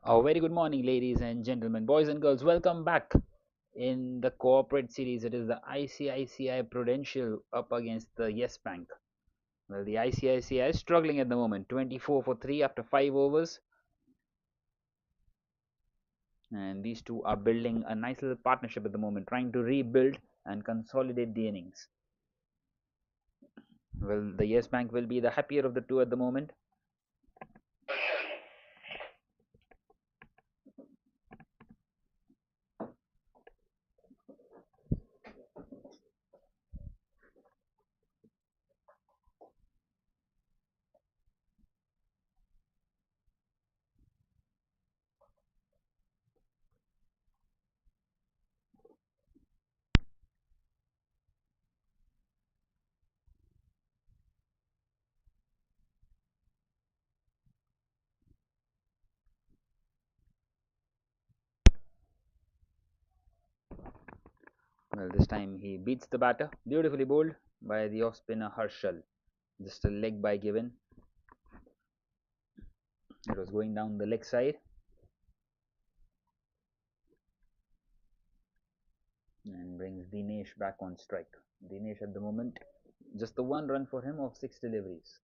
A very good morning, ladies and gentlemen, boys and girls. Welcome back in the corporate series. It is the ICICI Prudential up against the Yes Bank. Well, the ICICI is struggling at the moment, 24 for 3 after 5 overs. And these two are building a nice little partnership at the moment, trying to rebuild and consolidate the innings. Well, the Yes Bank will be the happier of the two at the moment. Well, this time he beats the batter, beautifully bowled by the off spinner Harshal. Just a leg by given. It was going down the leg side. And brings Dinesh back on strike. Dinesh at the moment, just the one run for him of 6 deliveries.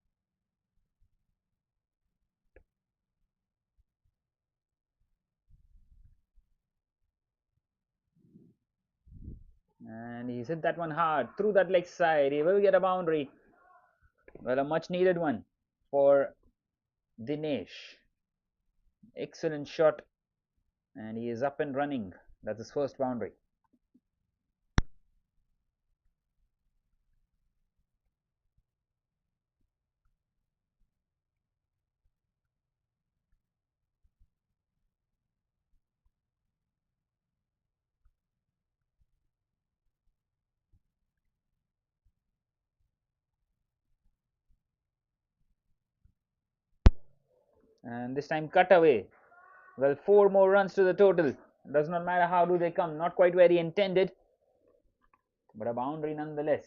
And he's hit that one hard through that leg side. He will get a boundary. Well, a much needed one for Dinesh. Excellent shot. And he is up and running. That's his first boundary. And this time cut away. Well, 4 more runs to the total. Does not matter how do they come. Not quite where he intended. But a boundary nonetheless.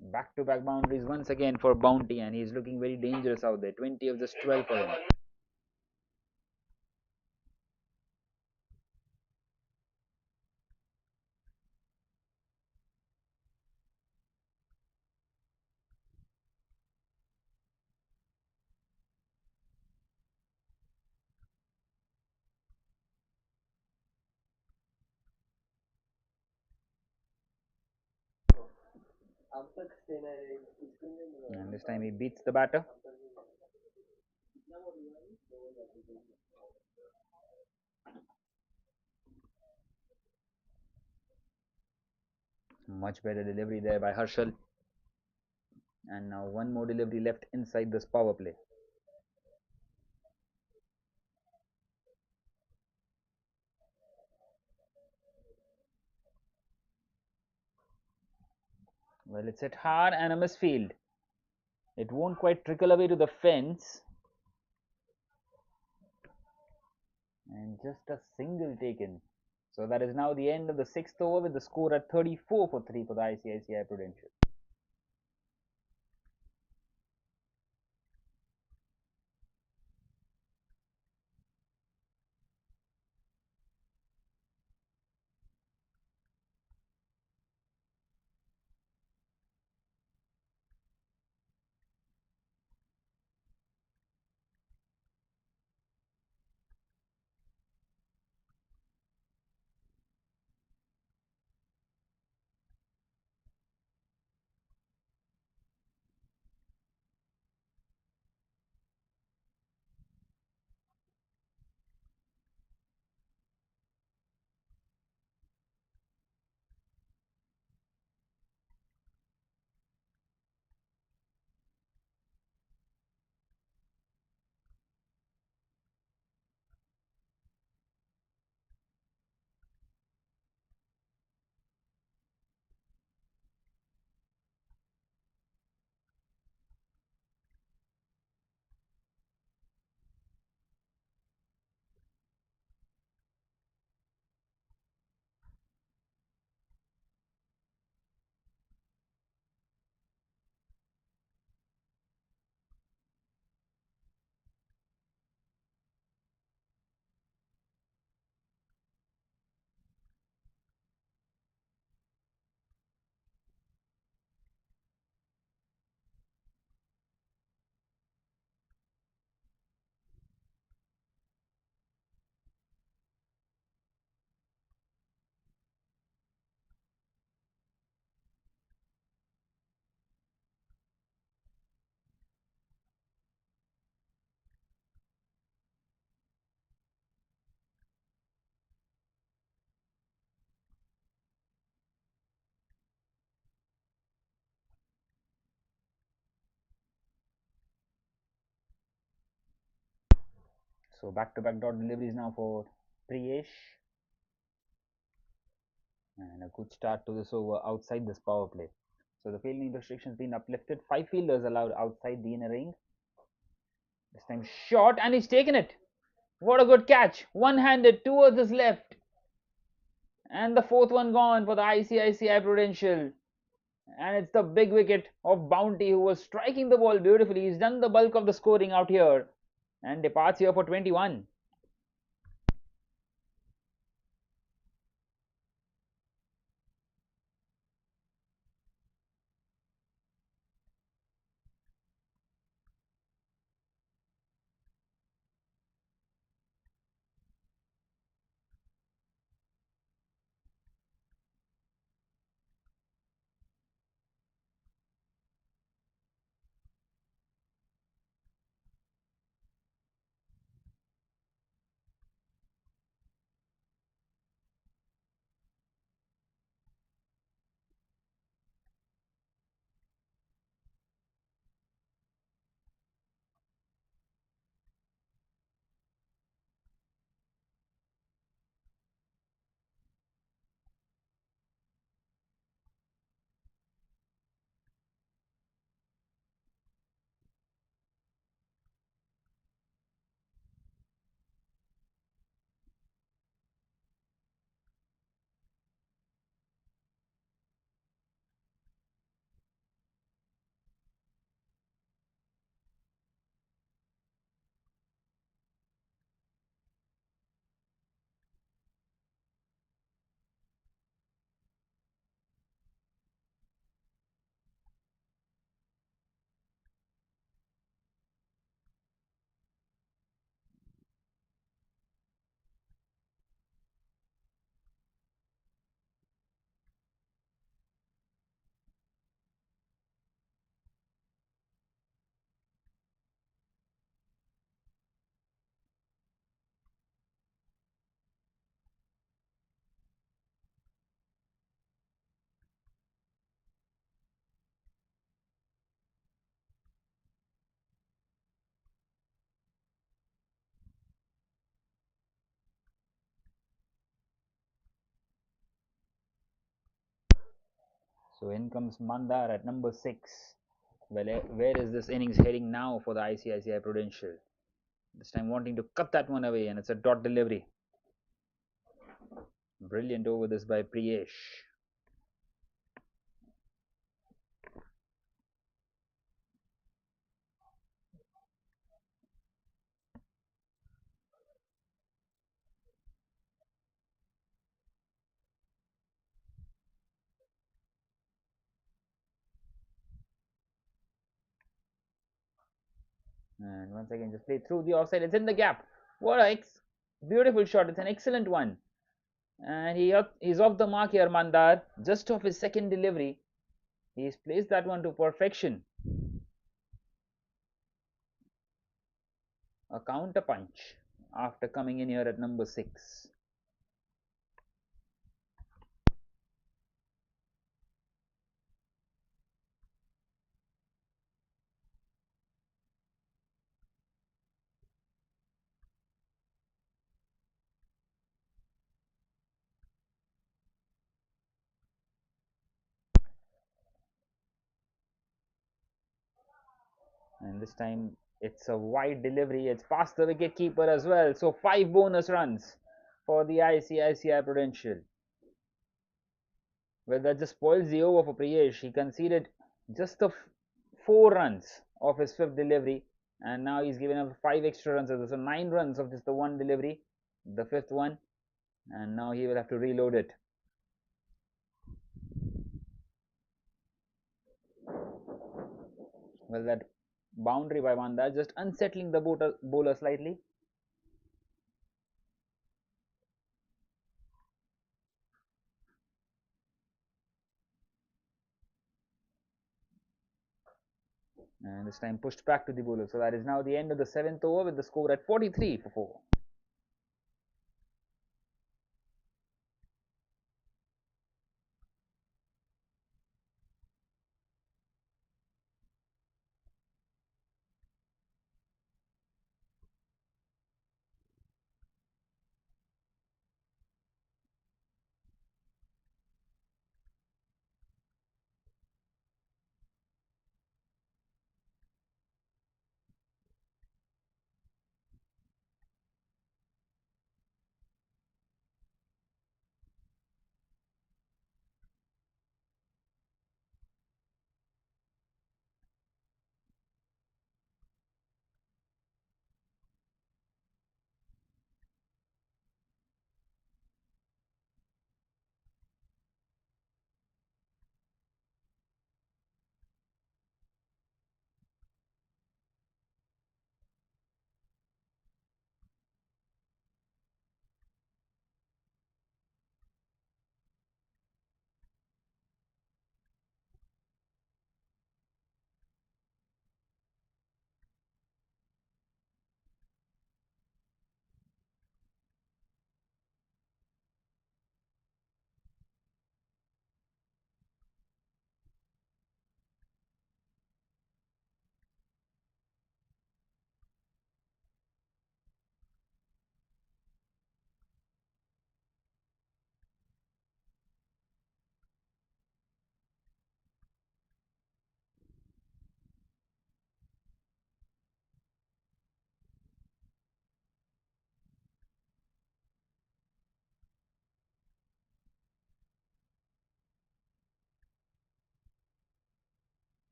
Back-to-back boundaries once again for Bounty, and he's looking very dangerous out there. 20 of just 12 for him. And this time he beats the batter. Much better delivery there by Harshal. And now one more delivery left inside this power play. Well, it's hit hard and a misfield. It won't quite trickle away to the fence. And just a single taken. So that is now the end of the 6th over with the score at 34 for 3 for the ICICI Prudential. So back-to-back dot deliveries now for Priyesh, and a good start to this over outside this power play. So the fielding restrictions been uplifted. 5 fielders allowed outside the inner ring. This time short, and he's taken it. What a good catch! One-handed towards his left, and the fourth one gone for the ICICI Prudential. And it's the big wicket of Bounty who was striking the ball beautifully. He's done the bulk of the scoring out here and departs here for 21. So in comes Mandar at number 6. Well, where is this innings heading now for the ICICI Prudential? This time wanting to cut that one away, and it's a dot delivery. Brilliant over this by Priyesh. And once again, just play through the offside. It's in the gap. What a beautiful shot. It's an excellent one. And he's off the mark here, Mandar. Just off his second delivery. He's placed that one to perfection. A counter punch after coming in here at number 6. And this time it's a wide delivery. It's past the wicket keeper as well. So 5 bonus runs for the ICICI Prudential. Well, that just spoils the over for Priyesh. He conceded just the 4 runs of his 5th delivery, and now he's given up 5 extra runs. So 9 runs of just the one delivery, the 5th one, and now he will have to reload it. Well, that boundary by Vanda just unsettling the bowler slightly. And this time pushed back to the bowler. So that is now the end of the 7th over with the score at 43 for 4.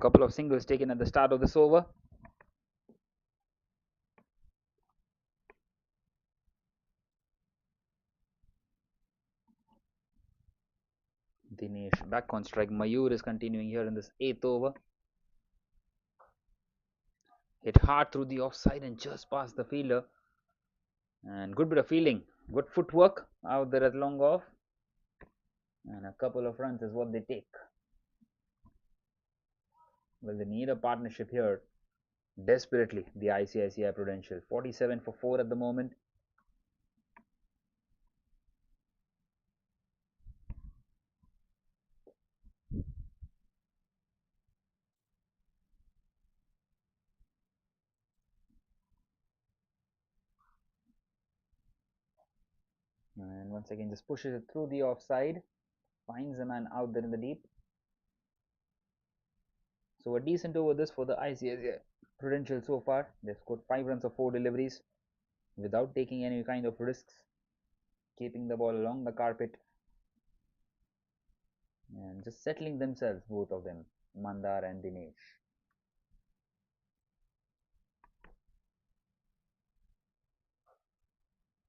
couple of singles taken at the start of this over. Dinesh back on strike. Mayur is continuing here in this 8th over. Hit hard through the offside and just past the fielder. And good bit of fielding. Good footwork out there at long off. And a couple of runs is what they take. Well, they need a partnership here desperately. The ICICI Prudential 47 for 4 at the moment. And once again just pushes it through the offside. Finds a man out there in the deep. So a decent over this for the ICICI Prudential so far. They've scored 5 runs of 4 deliveries without taking any kind of risks, keeping the ball along the carpet and just settling themselves, both of them, Mandar and Dinesh.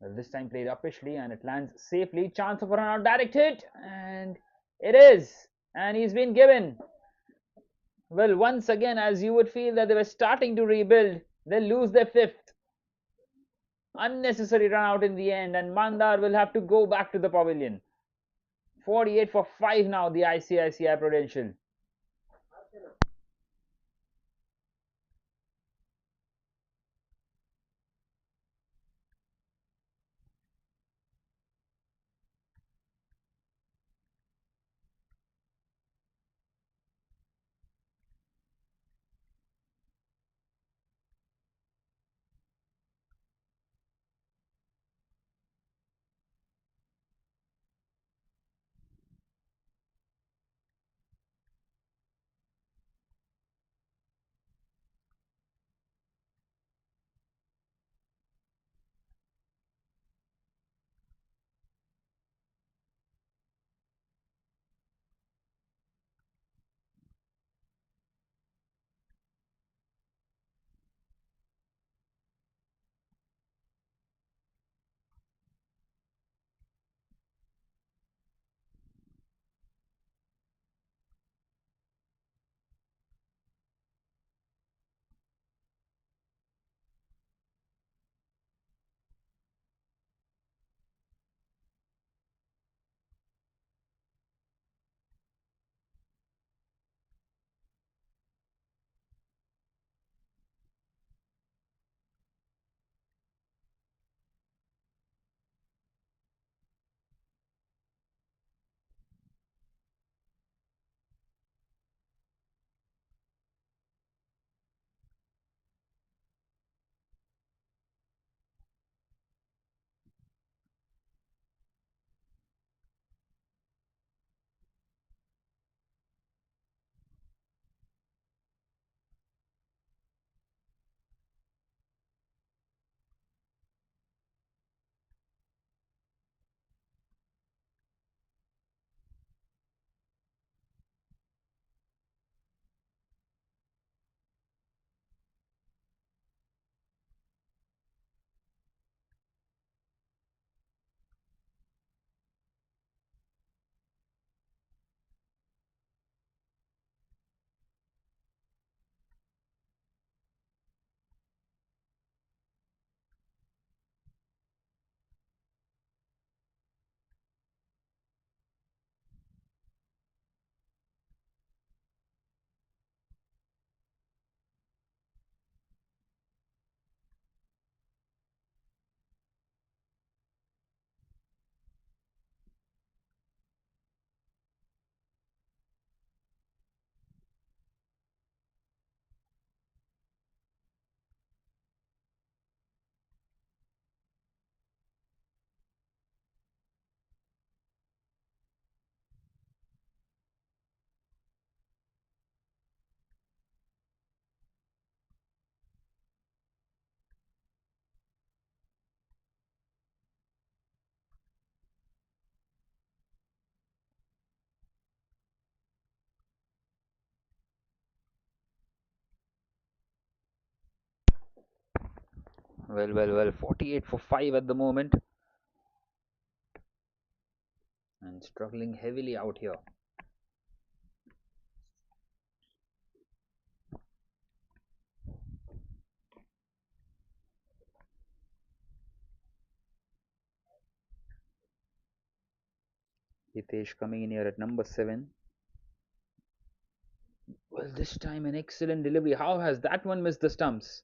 Well, this time played uppishly and it lands safely. Chance of a run out, direct hit, and it is. And he's been given. Well, once again, as you would feel that they were starting to rebuild, they lose their 5th. Unnecessary run out in the end, and Mandar will have to go back to the pavilion. 48 for 5 now, the ICICI Prudential. Well, 48 for 5 at the moment and struggling heavily out here. Hitesh coming in here at number 7. Well, this time an excellent delivery. How has that one missed the stumps?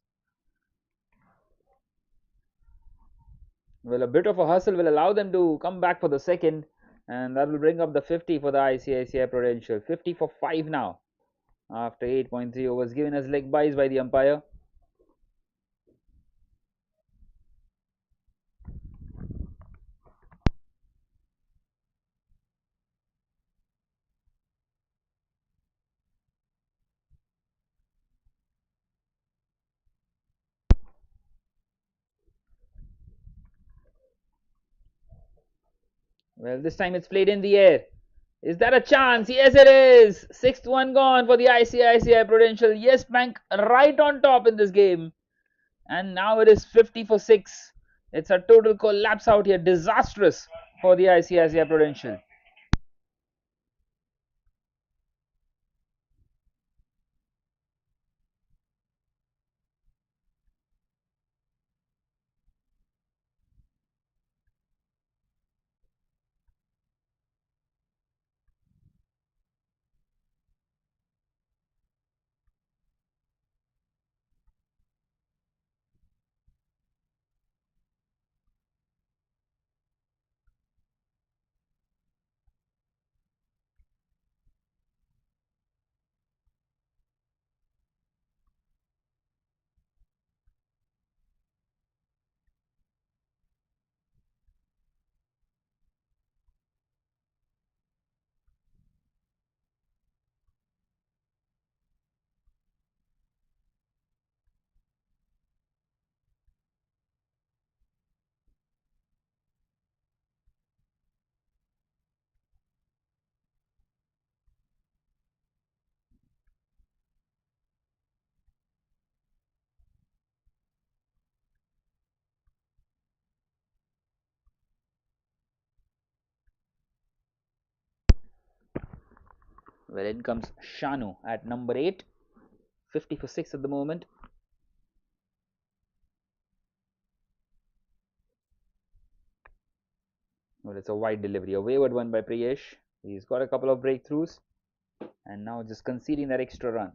Well, a bit of a hustle will allow them to come back for the second, and that will bring up the 50 for the ICICI Prudential. 50 for 5 now after 8.3 overs given as leg byes by the umpire. Well, this time it's played in the air. Is that a chance? Yes, it is. Sixth one gone for the ICICI Prudential. Yes, Bank right on top in this game. And now it is 50 for 6. It's a total collapse out here. Disastrous for the ICICI Prudential. Well, in comes Shanu at number 8. 50 for 6 at the moment. Well, it's a wide delivery. A wayward one by Priyesh. He's got a couple of breakthroughs. And now just conceding that extra run.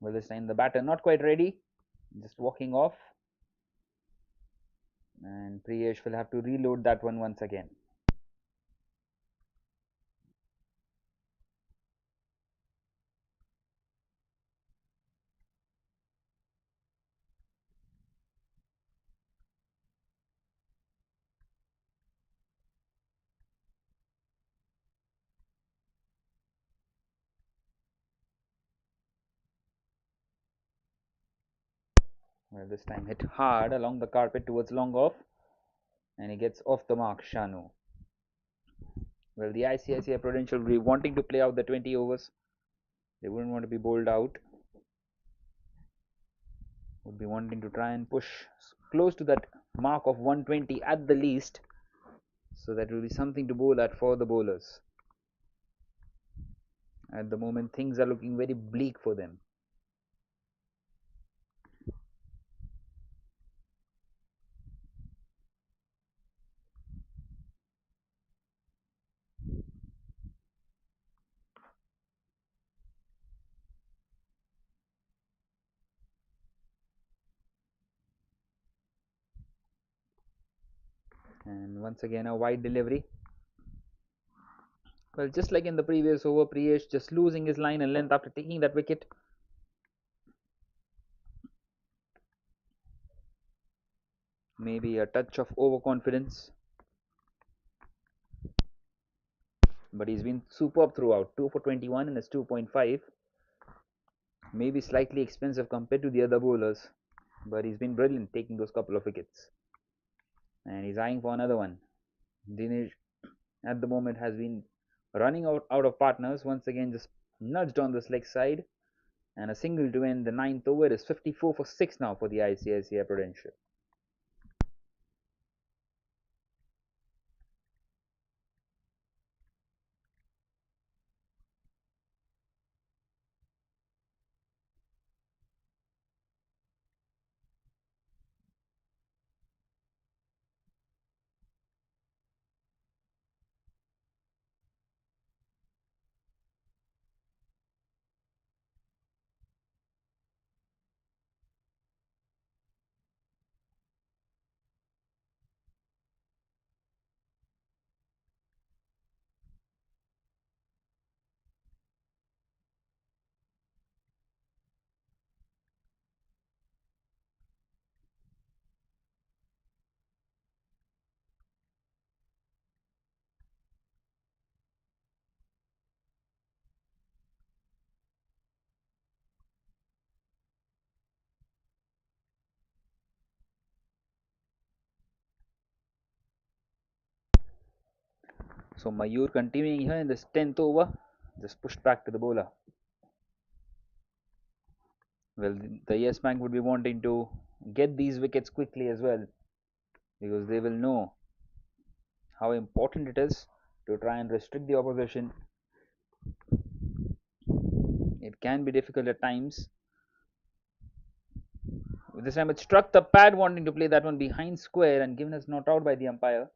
Well, this time the batter not quite ready. Just walking off. And Priyesh will have to reload that one once again. Well, this time hit hard along the carpet towards long off. And he gets off the mark, Shanu. Well, the ICICI Prudential will be wanting to play out the 20 overs. They wouldn't want to be bowled out. Would be wanting to try and push close to that mark of 120 at the least. So that will be something to bowl at for the bowlers. At the moment, things are looking very bleak for them. And once again, a wide delivery. Well, just like in the previous over, Priyesh just losing his line and length after taking that wicket. Maybe a touch of overconfidence. but he's been superb throughout. 2 for 21 in his 2.5. Maybe slightly expensive compared to the other bowlers, but he's been brilliant taking those couple of wickets. And he's eyeing for another one. Dinesh at the moment has been running out of partners. Once again, just nudged on the leg side. And a single to end the ninth over is 54 for 6 now for the ICICI Prudential. So Mayur continuing here in this 10th over, just pushed back to the bowler. Well, the Yes Bank would be wanting to get these wickets quickly as well, because they will know how important it is to try and restrict the opposition. It can be difficult at times. This time it struck the pad, wanting to play that one behind square and given as not out by the umpire.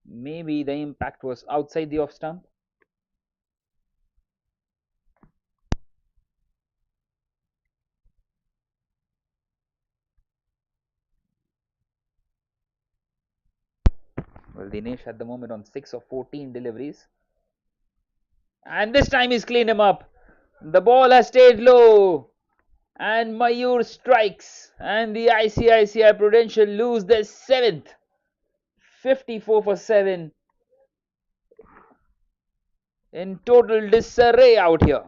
Maybe the impact was outside the off stump. Well, Dinesh at the moment on 6 of 14 deliveries. And this time he's cleaned him up. The ball has stayed low. And Mayur strikes. And the ICICI Prudential lose their 7th. 54 for 7. In total disarray out here.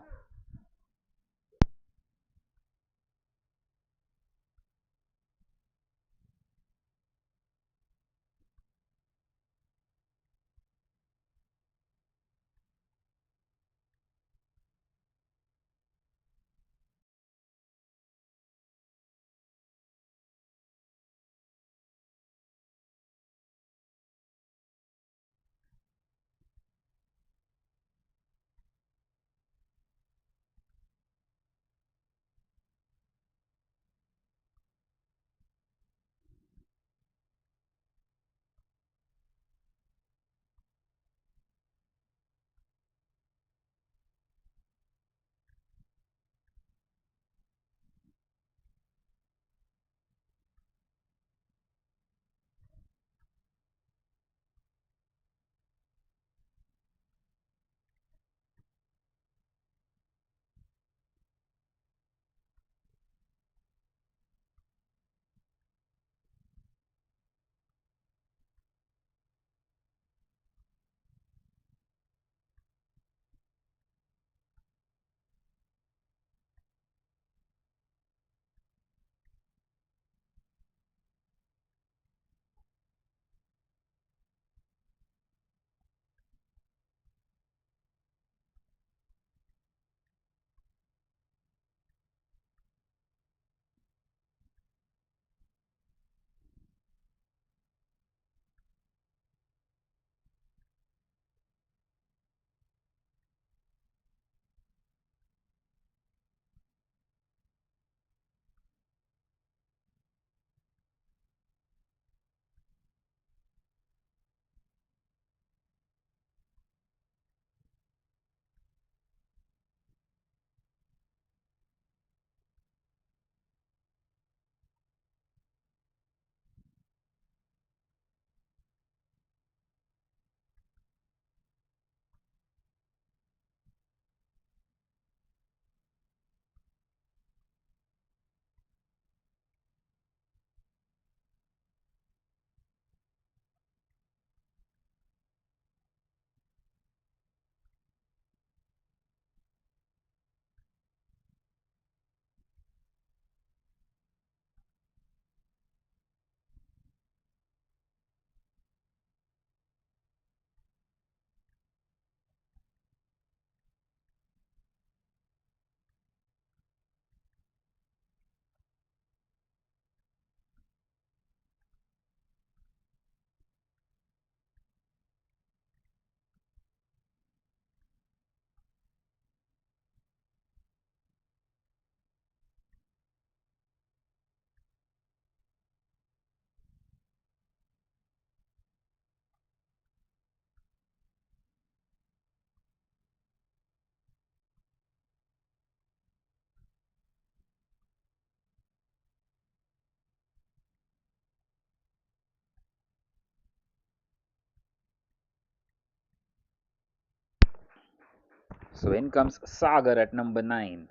So in comes Sagar at number 9.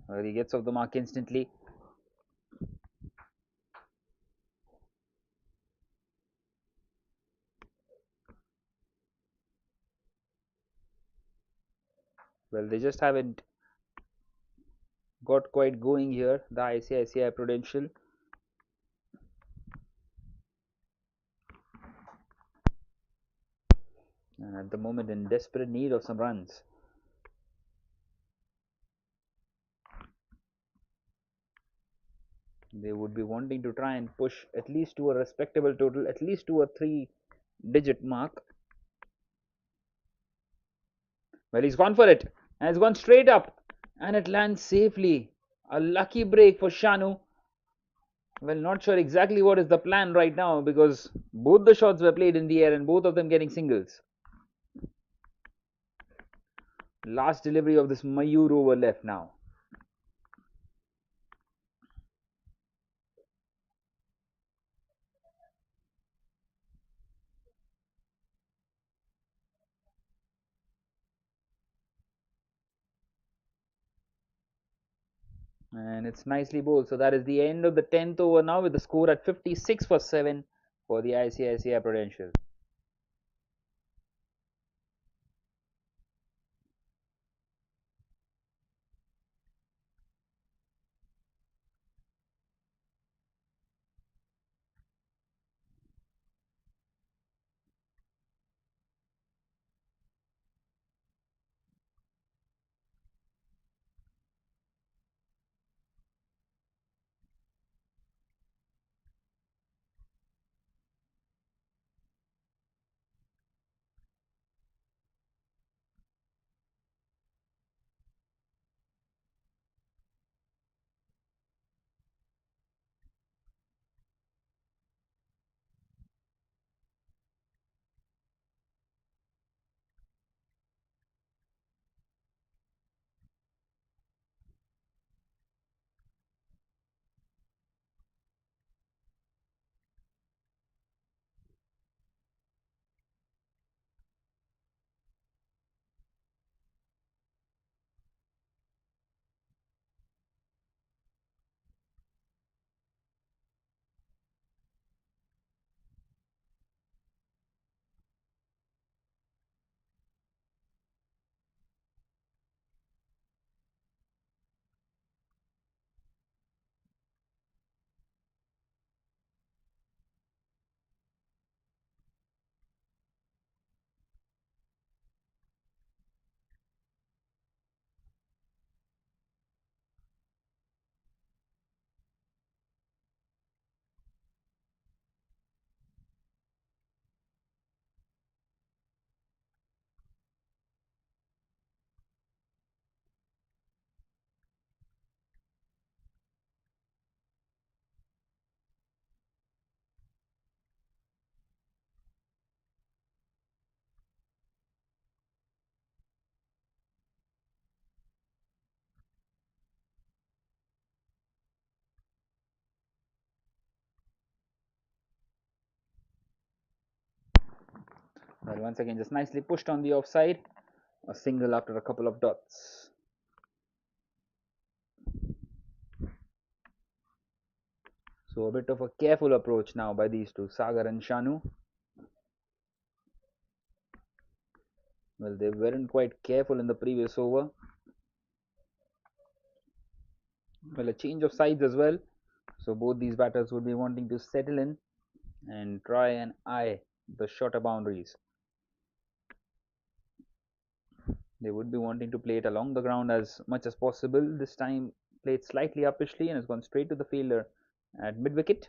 Well, he gets off the mark instantly. Well, they just haven't got quite going here, the ICICI Prudential. And at the moment in desperate need of some runs. They would be wanting to try and push at least to a respectable total, at least to a 3-digit mark. Well, he's gone for it and it's gone straight up and it lands safely. A lucky break for Shanu. Well, not sure exactly what is the plan right now because both the shots were played in the air and both of them getting singles. Last delivery of this Mayur over left now. And it's nicely bowled. So that is the end of the 10th over now with the score at 56 for 7 for the ICICI Prudential. Well, once again, just nicely pushed on the offside. A single after a couple of dots. So a bit of a careful approach now by these two, Sagar and Shanu. Well, they weren't quite careful in the previous over. Well, a change of sides as well. So both these batters would be wanting to settle in and try and eye the shorter boundaries. They would be wanting to play it along the ground as much as possible. This time played slightly uppishly and has gone straight to the fielder at mid wicket.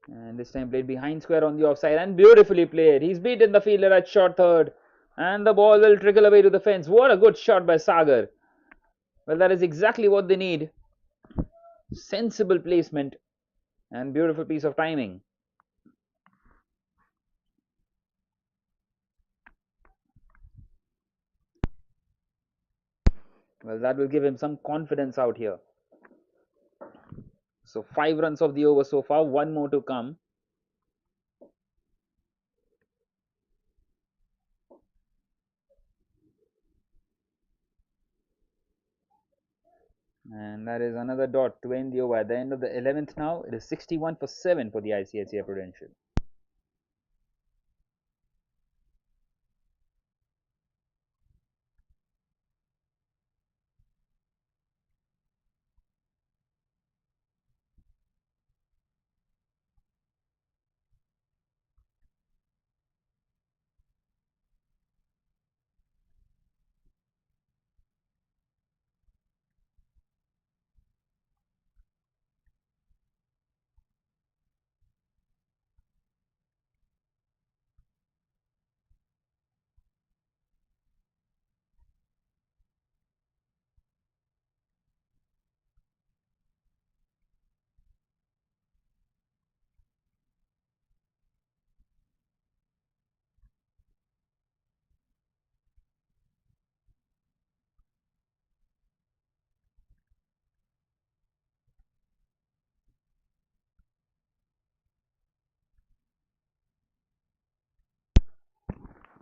And this time played behind square on the offside and beautifully played. He's beaten the fielder at short third and the ball will trickle away to the fence. What a good shot by Sagar. Well, that is exactly what they need. Sensible placement and beautiful piece of timing. Well, that will give him some confidence out here. So 5 runs of the over so far, one more to come. And that is another dot to end the over. At the end of the 11th now, it is 61 for 7 for the ICICI Prudential.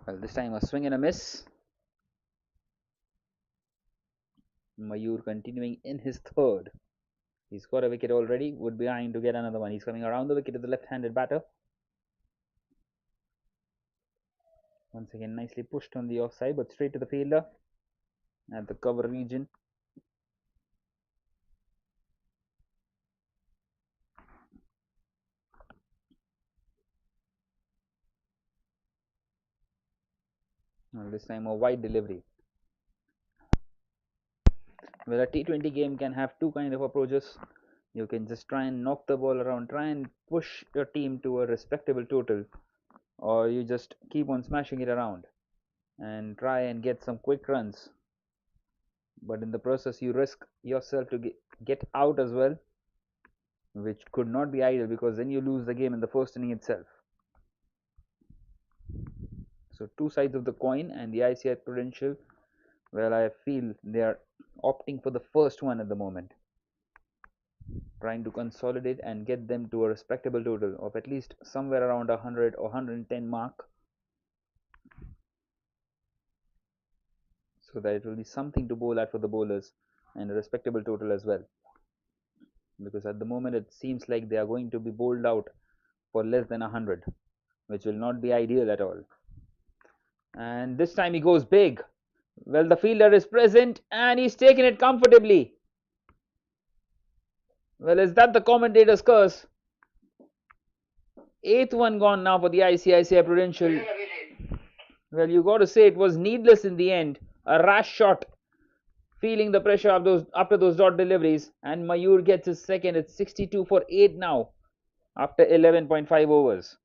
Well, this time a swing and a miss. Mayur continuing in his third. He's got a wicket already, would be eyeing to get another one. He's coming around the wicket to the left-handed batter. Once again, nicely pushed on the offside, but straight to the fielder at the cover region. Well, this time a wide delivery. Well, a T20 game can have two kind of approaches. You can just try and knock the ball around, try and push your team to a respectable total, or you just keep on smashing it around and try and get some quick runs. But in the process, you risk yourself to get out as well, which could not be ideal because then you lose the game in the first inning itself. So two sides of the coin, and the ICI Prudential, well, I feel they are opting for the first one at the moment, trying to consolidate and get them to a respectable total of at least somewhere around 100 or 110 mark, so that it will be something to bowl at for the bowlers and a respectable total as well, because at the moment it seems like they are going to be bowled out for less than 100, which will not be ideal at all. And this time he goes big. Well, the fielder is present and he's taken it comfortably. Well, is that the commentator's curse? Eighth one gone now for the ICICI Prudential. Well, you got to say it was needless in the end. A rash shot, feeling the pressure of those after those dot deliveries, and Mayur gets his second. It's 62 for 8 now after 11.5 overs.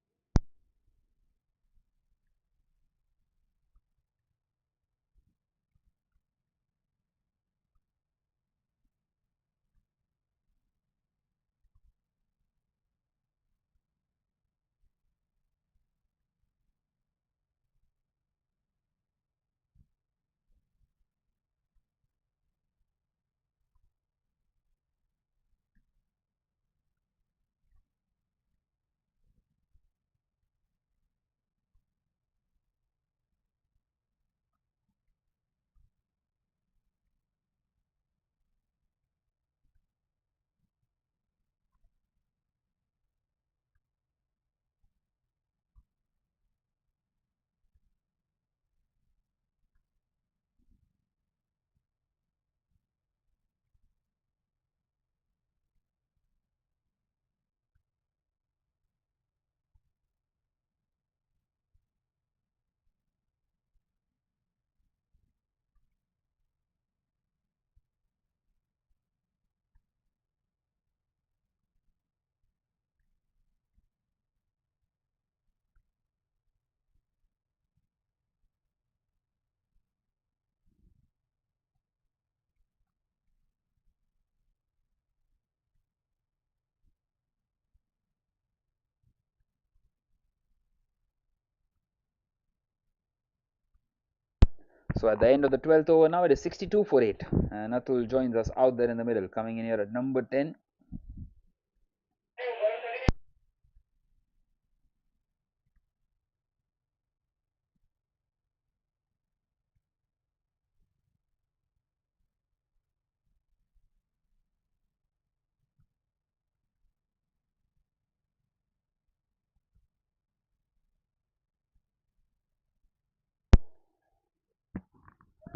So at the end of the 12th over now, it is 62 for 8. And Atul joins us out there in the middle, coming in here at number 10.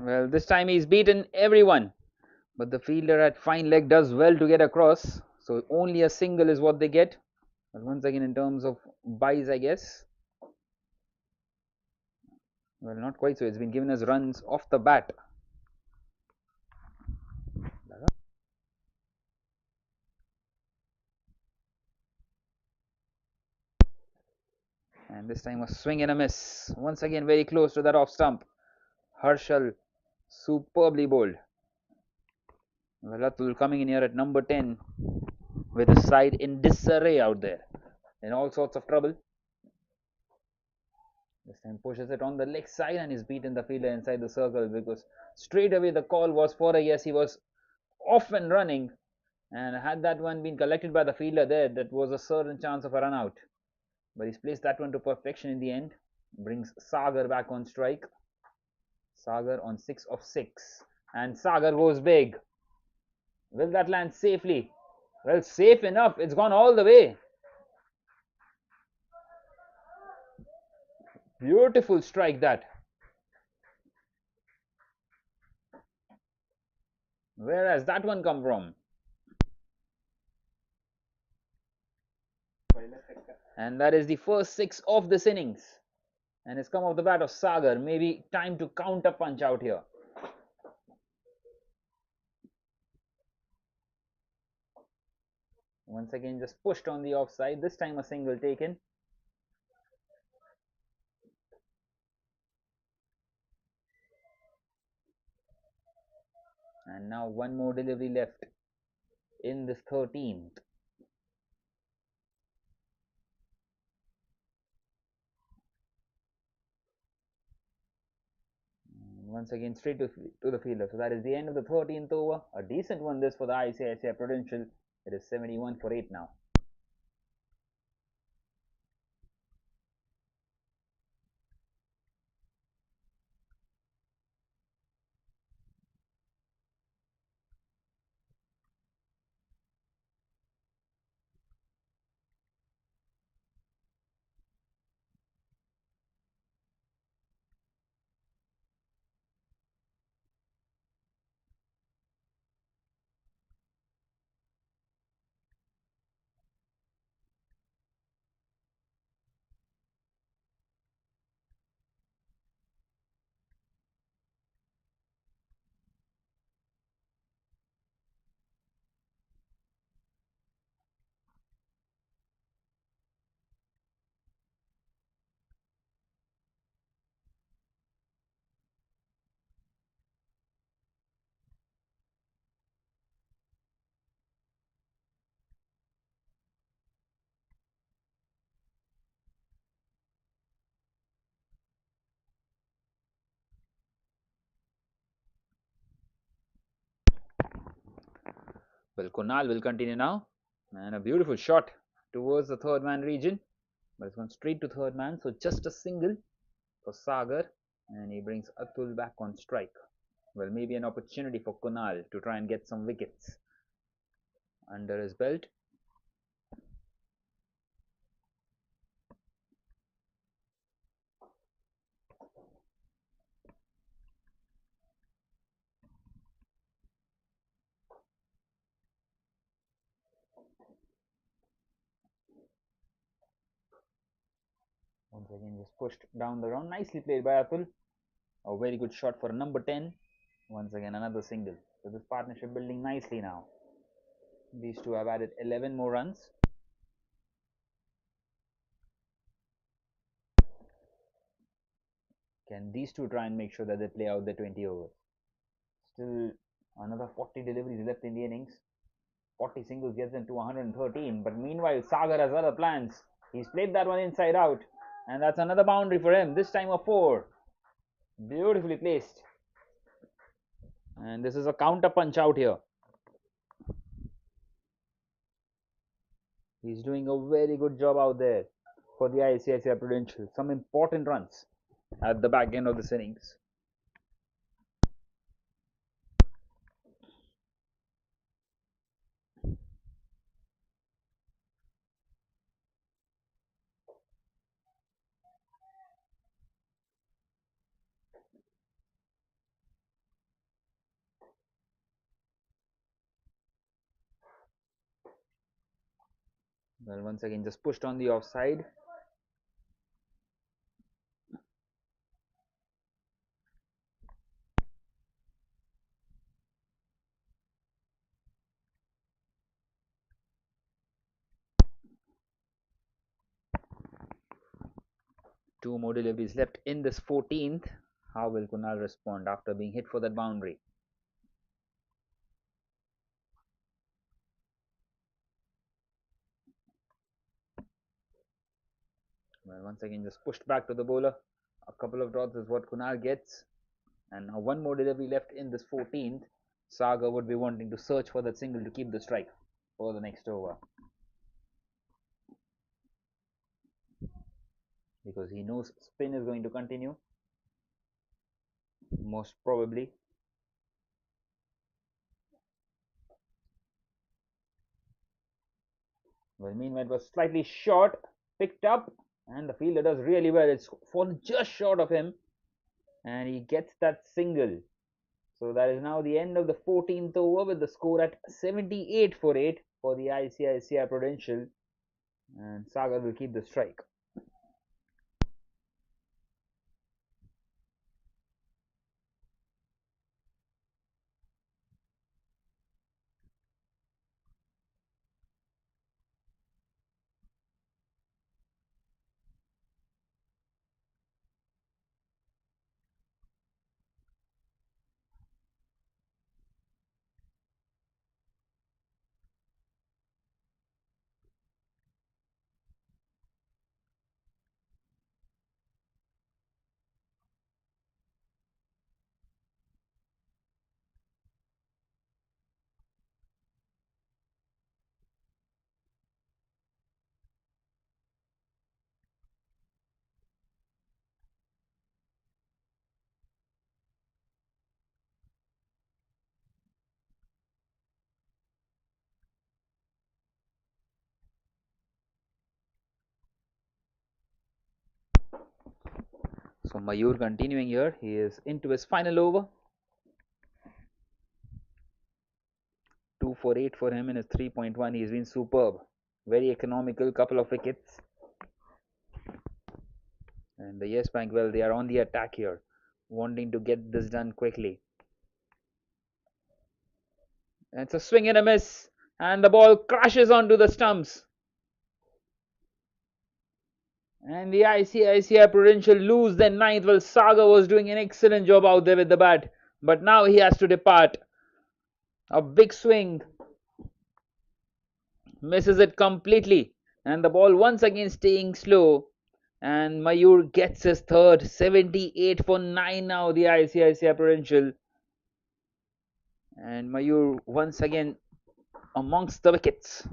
Well, this time he's beaten everyone, but the fielder at fine leg does well to get across. So only a single is what they get. But once again, in terms of buys, I guess, well, not quite so. It's been given as runs off the bat. And this time a swing and a miss. Once again, very close to that off stump. Harshal superbly bowled. Well, coming in here at number 10 with his side in disarray out there, in all sorts of trouble. This time pushes it on the leg side and is beaten the fielder inside the circle, because straight away the call was for a yes. He was off and running, and had that one been collected by the fielder there, that was a certain chance of a run out. But he's placed that one to perfection in the end. Brings Sagar back on strike. Sagar on 6 of 6. And Sagar goes big. Will that land safely? Well, safe enough. It's gone all the way. Beautiful strike that. Where has that one come from? And that is the first 6 of this innings. And it's come off the bat of Sagar. Maybe time to counter punch out here. Once again, just pushed on the offside. This time a single taken. And now one more delivery left in this 13th. Once again, straight to the fielder. So that is the end of the 13th over. A decent one this for the ICICI Prudential. It is 71 for 8 now. Well, Kunal will continue now. And a beautiful shot towards the third man region. But it's gone straight to third man. So just a single for Sagar. And he brings Atul back on strike. Well, maybe an opportunity for Kunal to try and get some wickets under his belt. Once again, just pushed down the ground. Nicely played by Atul. A very good shot for number 10. Once again, another single. So this partnership building nicely now. These two have added 11 more runs. Can these two try and make sure that they play out the 20 overs? Still another 40 deliveries left in the innings. 40 singles gets them to 113. But meanwhile, Sagar has other plans. He's played that one inside out. And that's another boundary for him. This time a 4. Beautifully placed. And this is a counter punch out here. He's doing a very good job out there for the ICICI Prudential. Some important runs at the back end of this innings. Well, once again, just pushed on the offside. Two more deliveries left in this 14th. How will Kunal respond after being hit for that boundary? Well, once again, just pushed back to the bowler. A couple of dots is what Kunal gets. And now one more delivery left in this 14th. Sagar would be wanting to search for that single to keep the strike for the next over. Because he knows spin is going to continue. Most probably. Well, meanwhile, it was slightly short, picked up, and the fielder does really well. It's fallen just short of him, and he gets that single. So that is now the end of the 14th over with the score at 78 for 8 for the ICICI Prudential, and Sagar will keep the strike. So Mayur continuing here. He is into his final over. 2 for 8 for him in his 3.1. He's been superb. Very economical, couple of wickets. And the Yes Bank, well, they are on the attack here, wanting to get this done quickly. And it's a swing and a miss, and the ball crashes onto the stumps. And the ICICI Prudential lose their ninth. Well, Saga was doing an excellent job out there with the bat, but now he has to depart. A big swing, misses it completely, and the ball once again staying slow. And Mayur gets his third, 78 for 9 now, the ICICI Prudential. And Mayur once again amongst the wickets.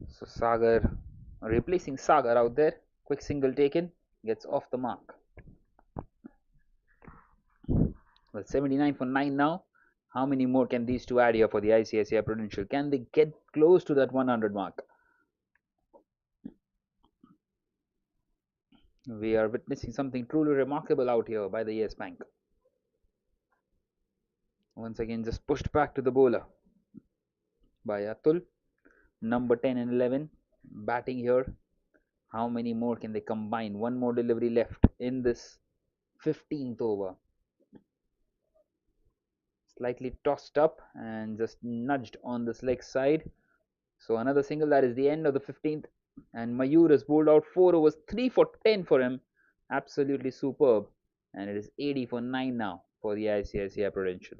So Sagar replacing Sagar out there. Quick single taken, gets off the mark. Well, 79 for 9 now. How many more can these two add here for the ICICI Prudential? Can they get close to that 100 mark? We are witnessing something truly remarkable out here by the Yes Bank. Once again, just pushed back to the bowler by Atul. Number 10 and 11 batting here. How many more can they combine? One more delivery left in this 15th over. Slightly tossed up and just nudged on this leg side. So another single. That is the end of the 15th. And Mayur has bowled out 4 overs, 3 for 10 for him. Absolutely superb. And it is 80 for 9 now for the ICICI Prudential.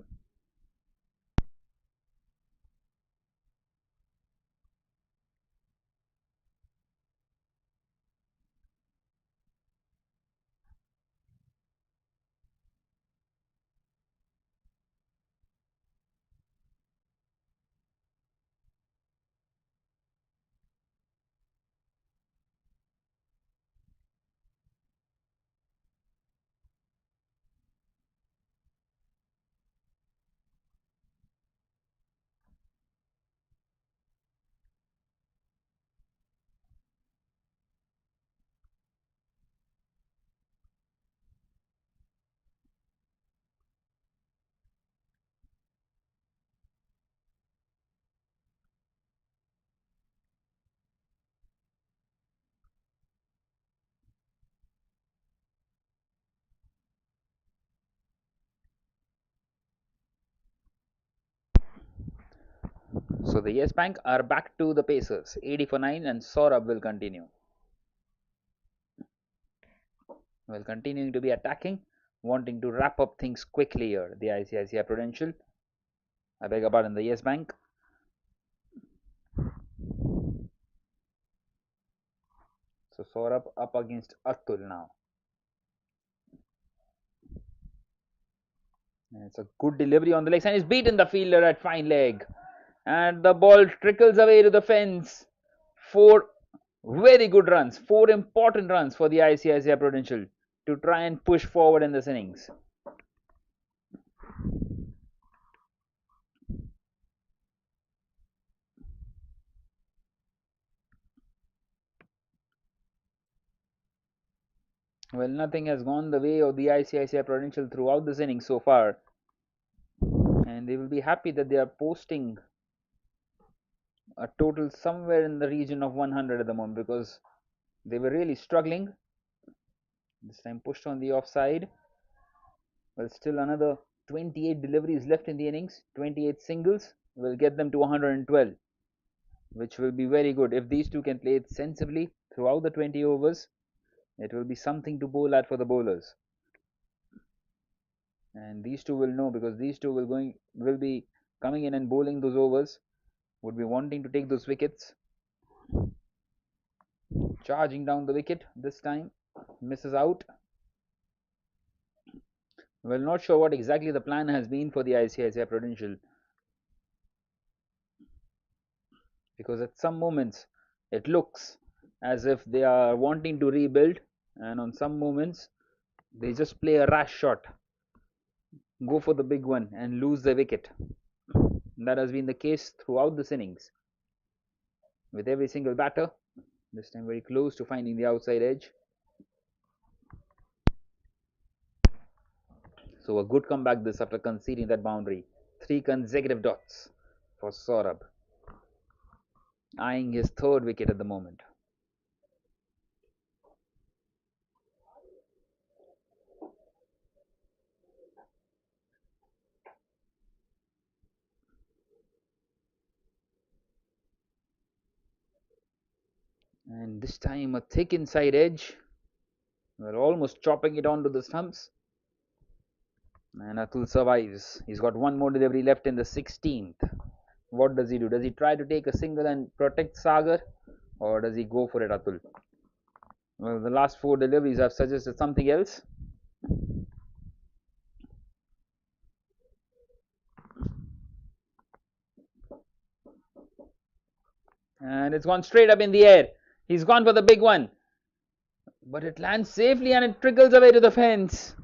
So the Yes Bank are back to the Pacers, 80 for 9, and Saurabh will continue. Well, continuing to be attacking, wanting to wrap up things quickly here. The ICICI Prudential, I beg your pardon, the Yes Bank. So Saurabh up against Atul now. And it's a good delivery on the leg side. He's beaten the fielder at fine leg. And the ball trickles away to the fence. 4 very good runs, 4 important runs for the ICICI Prudential to try and push forward in this innings. Well, nothing has gone the way of the ICICI Prudential throughout this inning so far. And they will be happy that they are posting a total somewhere in the region of 100 at the moment, because they were really struggling. This time pushed on the offside. Well, still another 28 deliveries left in the innings. 28 singles will get them to 112, which will be very good. If these two can play it sensibly throughout the 20 overs, it will be something to bowl at for the bowlers. And these two will know, because these two will be coming in and bowling those overs, would be wanting to take those wickets. Charging down the wicket this time, misses out. Well, not sure what exactly the plan has been for the ICICI Prudential, because at some moments it looks as if they are wanting to rebuild, and on some moments they just play a rash shot, go for the big one and lose the wicket. That has been the case throughout this innings with every single batter. This time very close to finding the outside edge. So a good comeback this after conceding that boundary. 3 consecutive dots for Saurabh, eyeing his 3rd wicket at the moment. And this time a thick inside edge. We're almost chopping it onto the stumps. And Atul survives. He's got one more delivery left in the 16th. What does he do? Does he try to take a single and protect Sagar, or does he go for it, Atul? Well, the last 4 deliveries have suggested something else. And it's gone straight up in the air. He's gone for the big one. But it lands safely and it trickles away to the fence.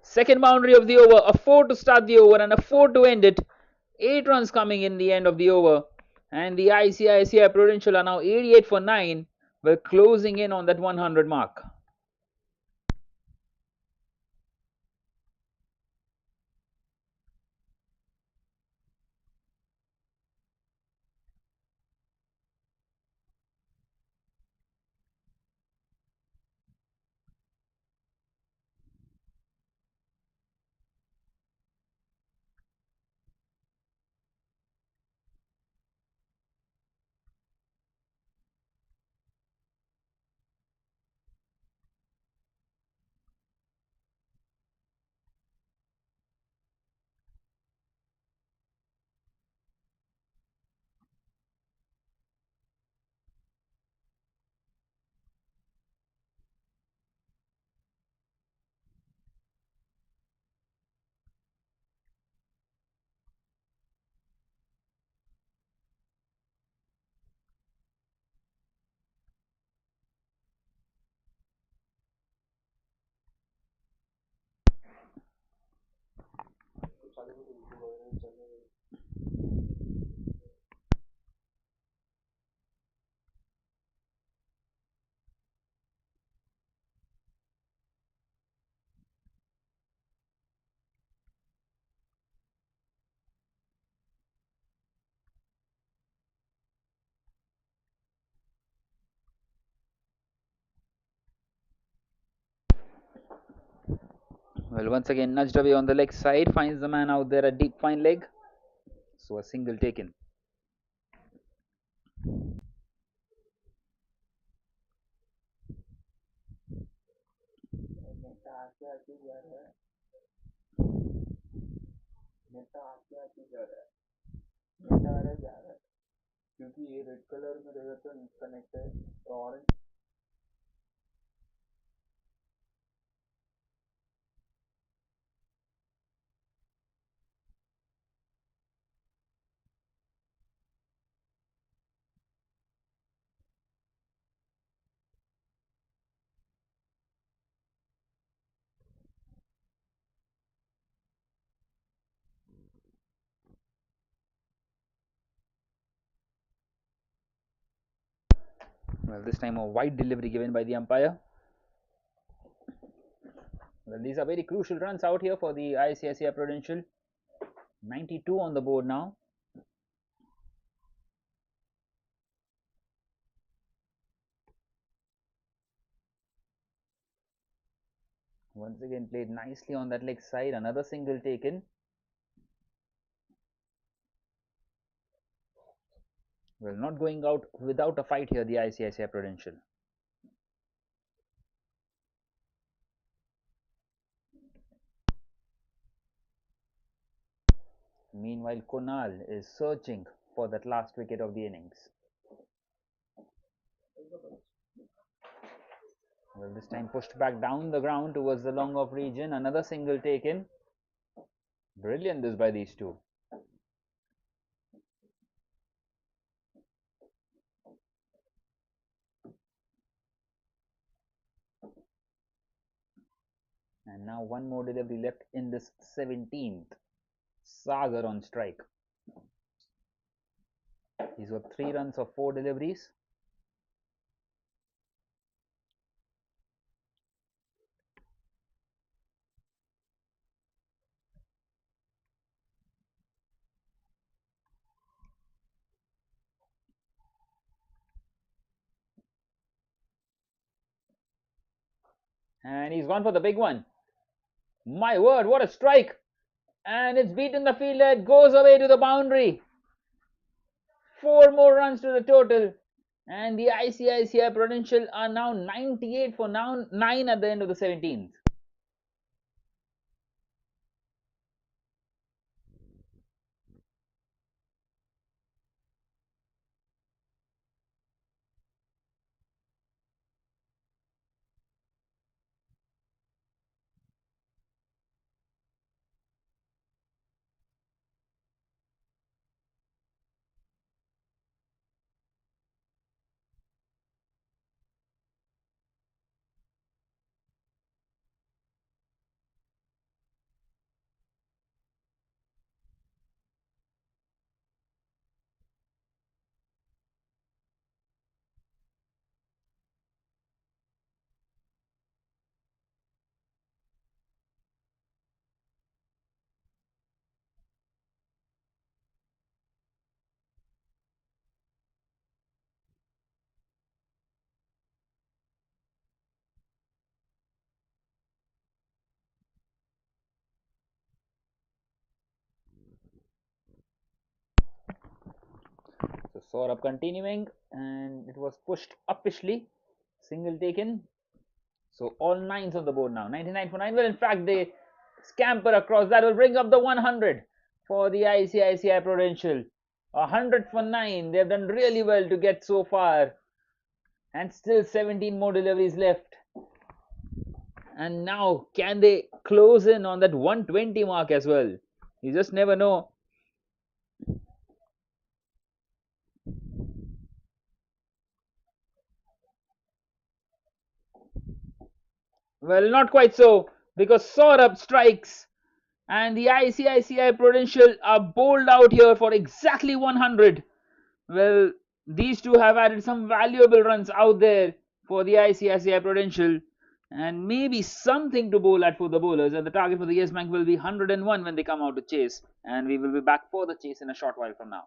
Second boundary of the over. A 4 to start the over and a 4 to end it. 8 runs coming in the end of the over. And the ICICI Prudential are now 88 for 9. We're closing in on that 100 mark. Well, once again nudged away on the leg side, finds the man out there at deep fine leg. So a single taken. Well, this time a wide delivery given by the umpire. Well, these are very crucial runs out here for the ICICI Prudential. 92 on the board now. Once again played nicely on that leg side. Another single taken. Well, not going out without a fight here, the ICICI Prudential. Meanwhile, Kunal is searching for that last wicket of the innings. Well, this time pushed back down the ground towards the long off region. Another single taken. Brilliant this by these two. And now one more delivery left in this 17th. Sagar on strike. He's got 3 runs of 4 deliveries. And he's gone for the big one. My word, what a strike! And it's beaten the fielder. It goes away to the boundary. 4 more runs to the total. And the ICICI Prudential are now 98 for now 9 at the end of the 17th. So Saurabh continuing, and it was pushed officially. Single taken. So all 9s on the board now. 99 for 9. Well, in fact, they scamper across. That will bring up the 100 for the ICICI Prudential. 100 for 9. They've done really well to get so far. And still 17 more deliveries left. And now, can they close in on that 120 mark as well? You just never know. Well, not quite so. because Saurabh strikes and the ICICI Prudential are bowled out here for exactly 100. Well, these two have added some valuable runs out there for the ICICI Prudential and maybe something to bowl at for the bowlers, and the target for the Yes Bank will be 101 when they come out to chase, and we will be back for the chase in a short while from now.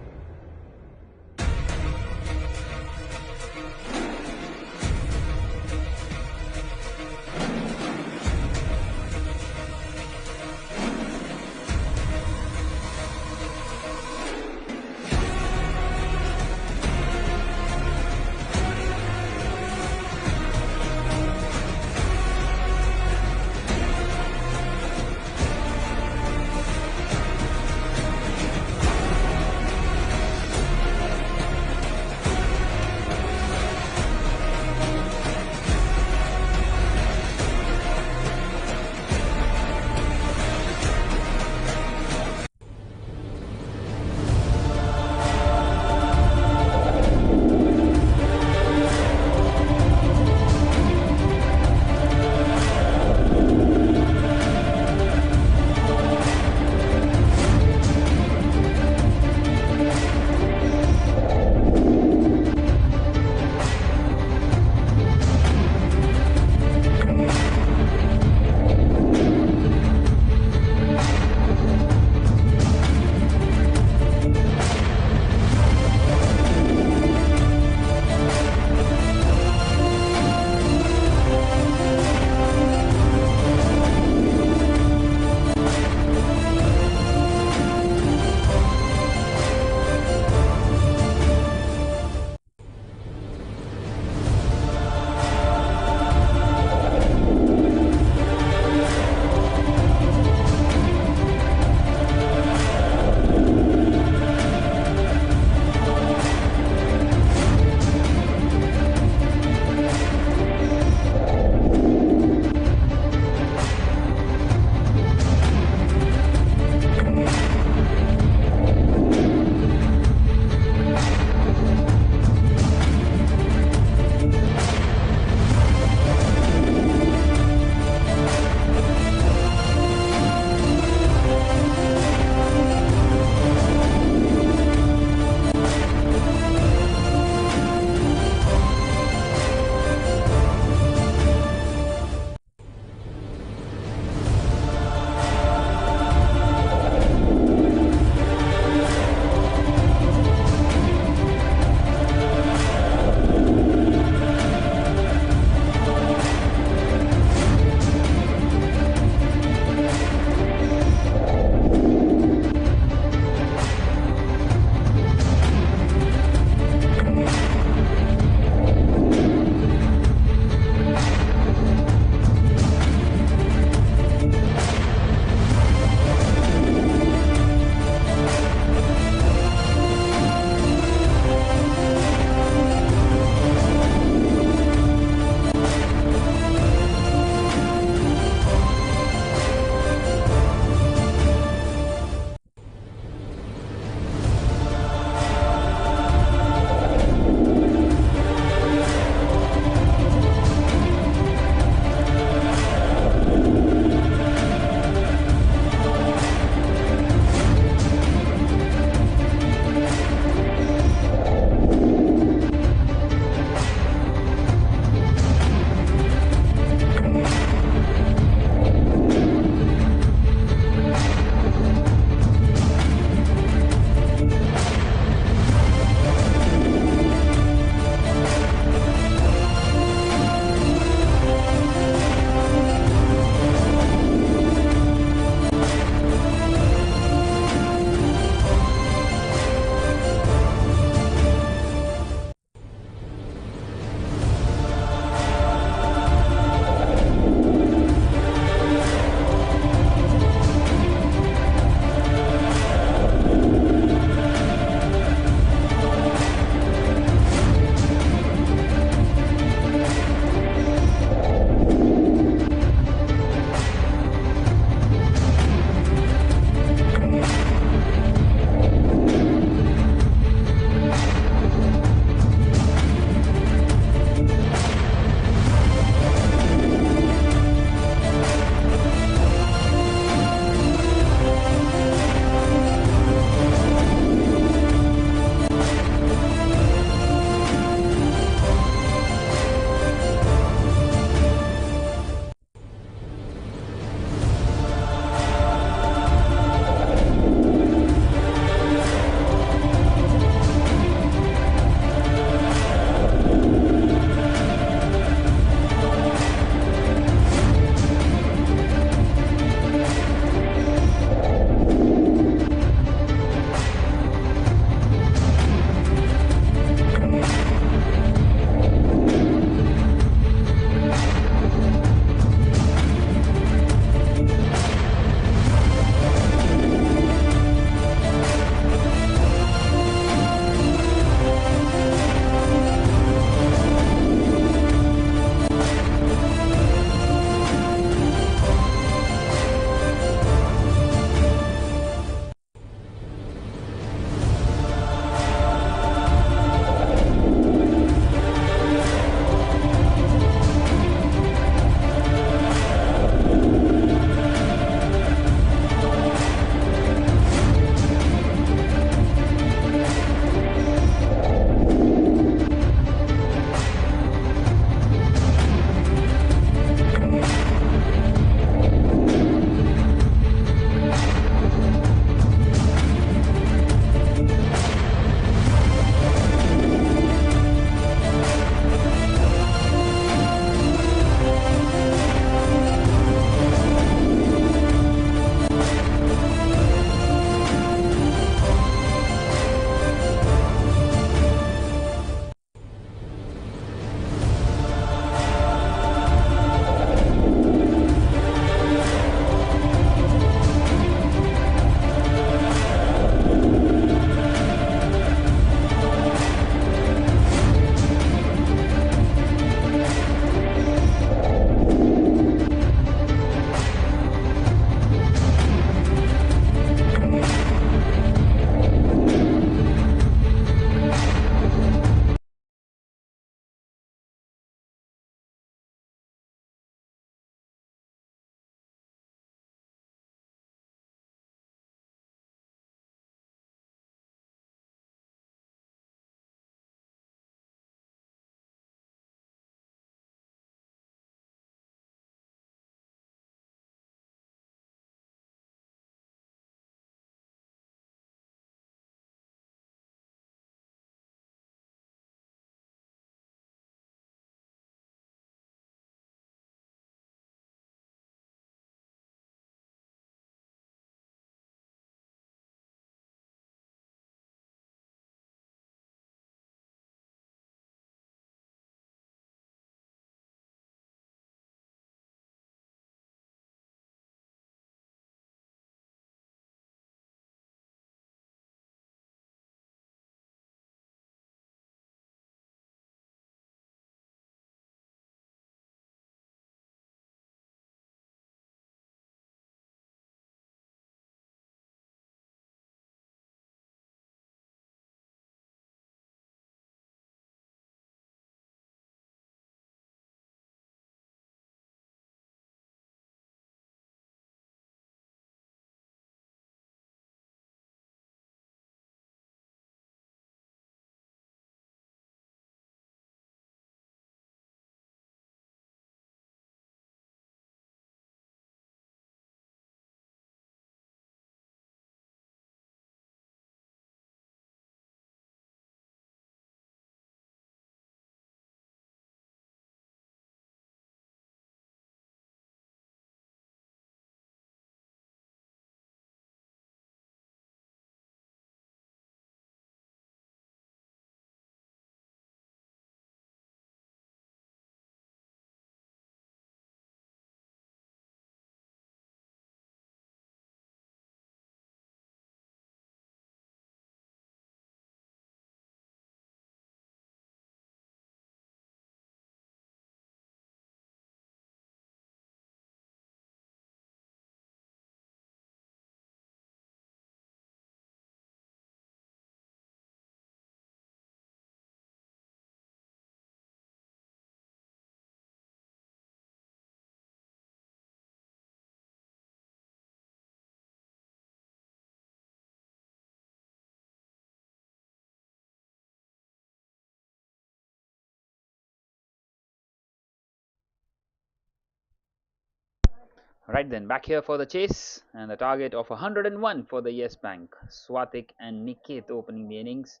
Right then, back here for the chase and the target of 101 for the Yes Bank. Swatik and Niket opening the innings.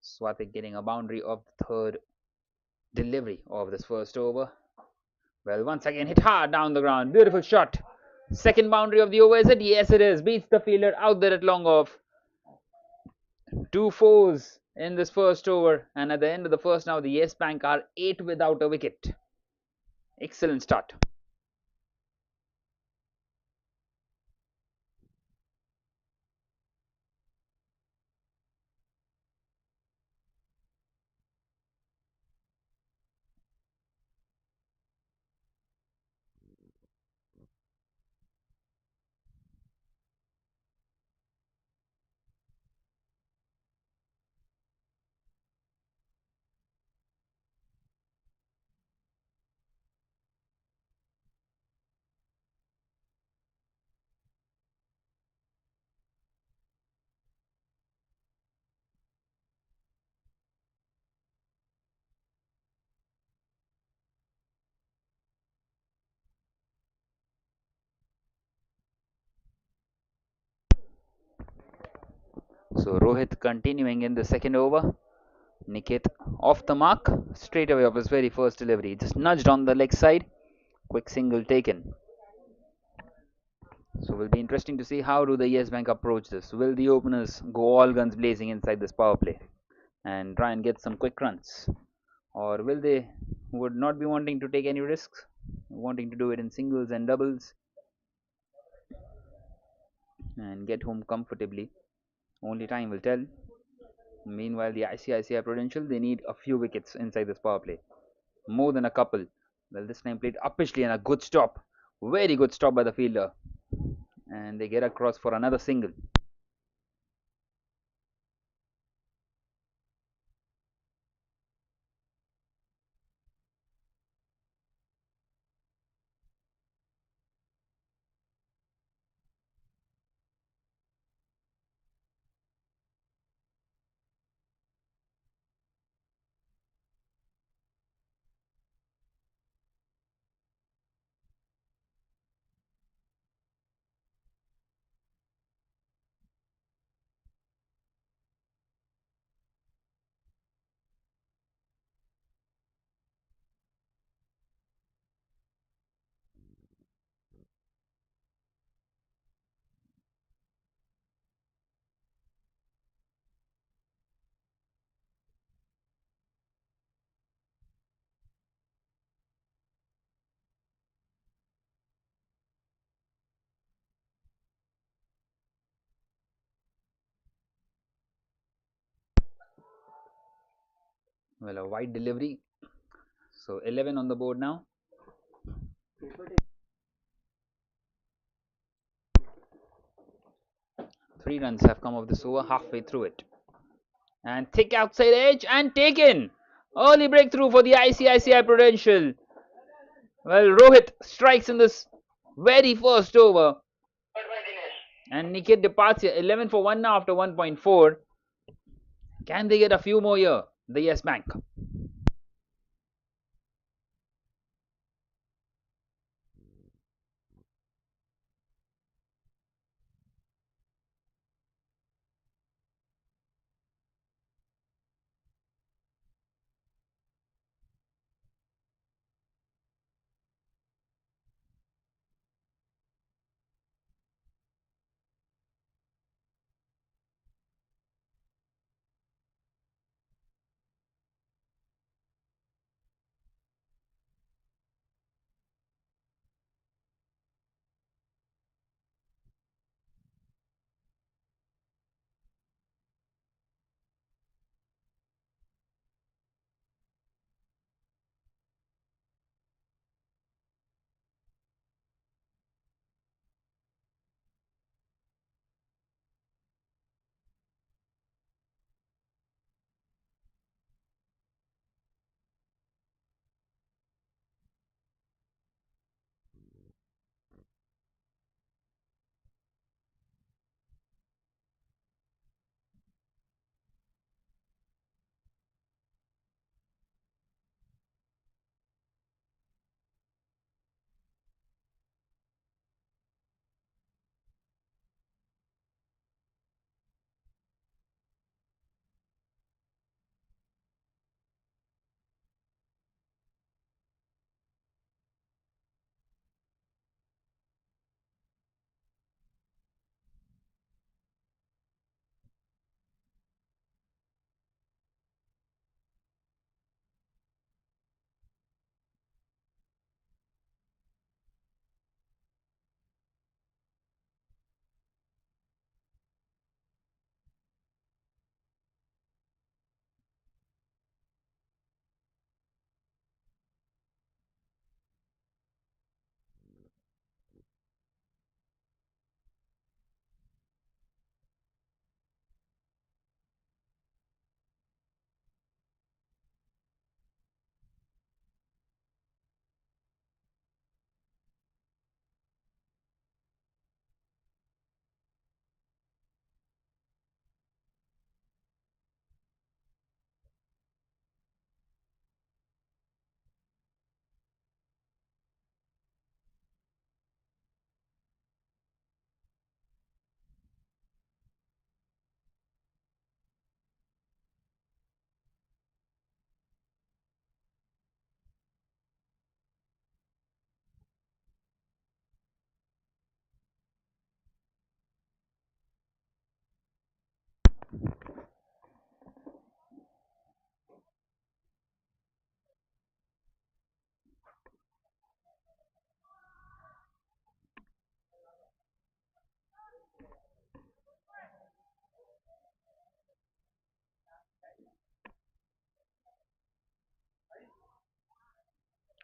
Swatik getting a boundary of the third delivery of this first over. Well, once again hit hard down the ground. Beautiful shot. Second boundary of the over, is it? Yes, it is. Beats the fielder out there at long off. Two fours in this first over, and at the end of the first now, the Yes Bank are 8 without a wicket. Excellent start. So Rohit continuing in the second over. Niket off the mark straight away of his very first delivery. Just nudged on the leg side. Quick single taken. So it will be interesting to see how do the Yes Bank approach this. Will the openers go all guns blazing inside this power play and try and get some quick runs? Or will they would not be wanting to take any risks, wanting to do it in singles and doubles and get home comfortably? Only time will tell. Meanwhile, the ICICI Prudential, they need a few wickets inside this power play. More than a couple. Well, this time played uppishly and a good stop. Very good stop by the fielder. And they get across for another single. Well, a wide delivery. So 11 on the board now. 3 runs have come off this over halfway through it. And thick outside edge and taken. Early breakthrough for the ICICI Prudential. Well, Rohit strikes in this very first over. And Niket departs here. 11 for 1 now after 1.4. Can they get a few more here? The Yes Bank.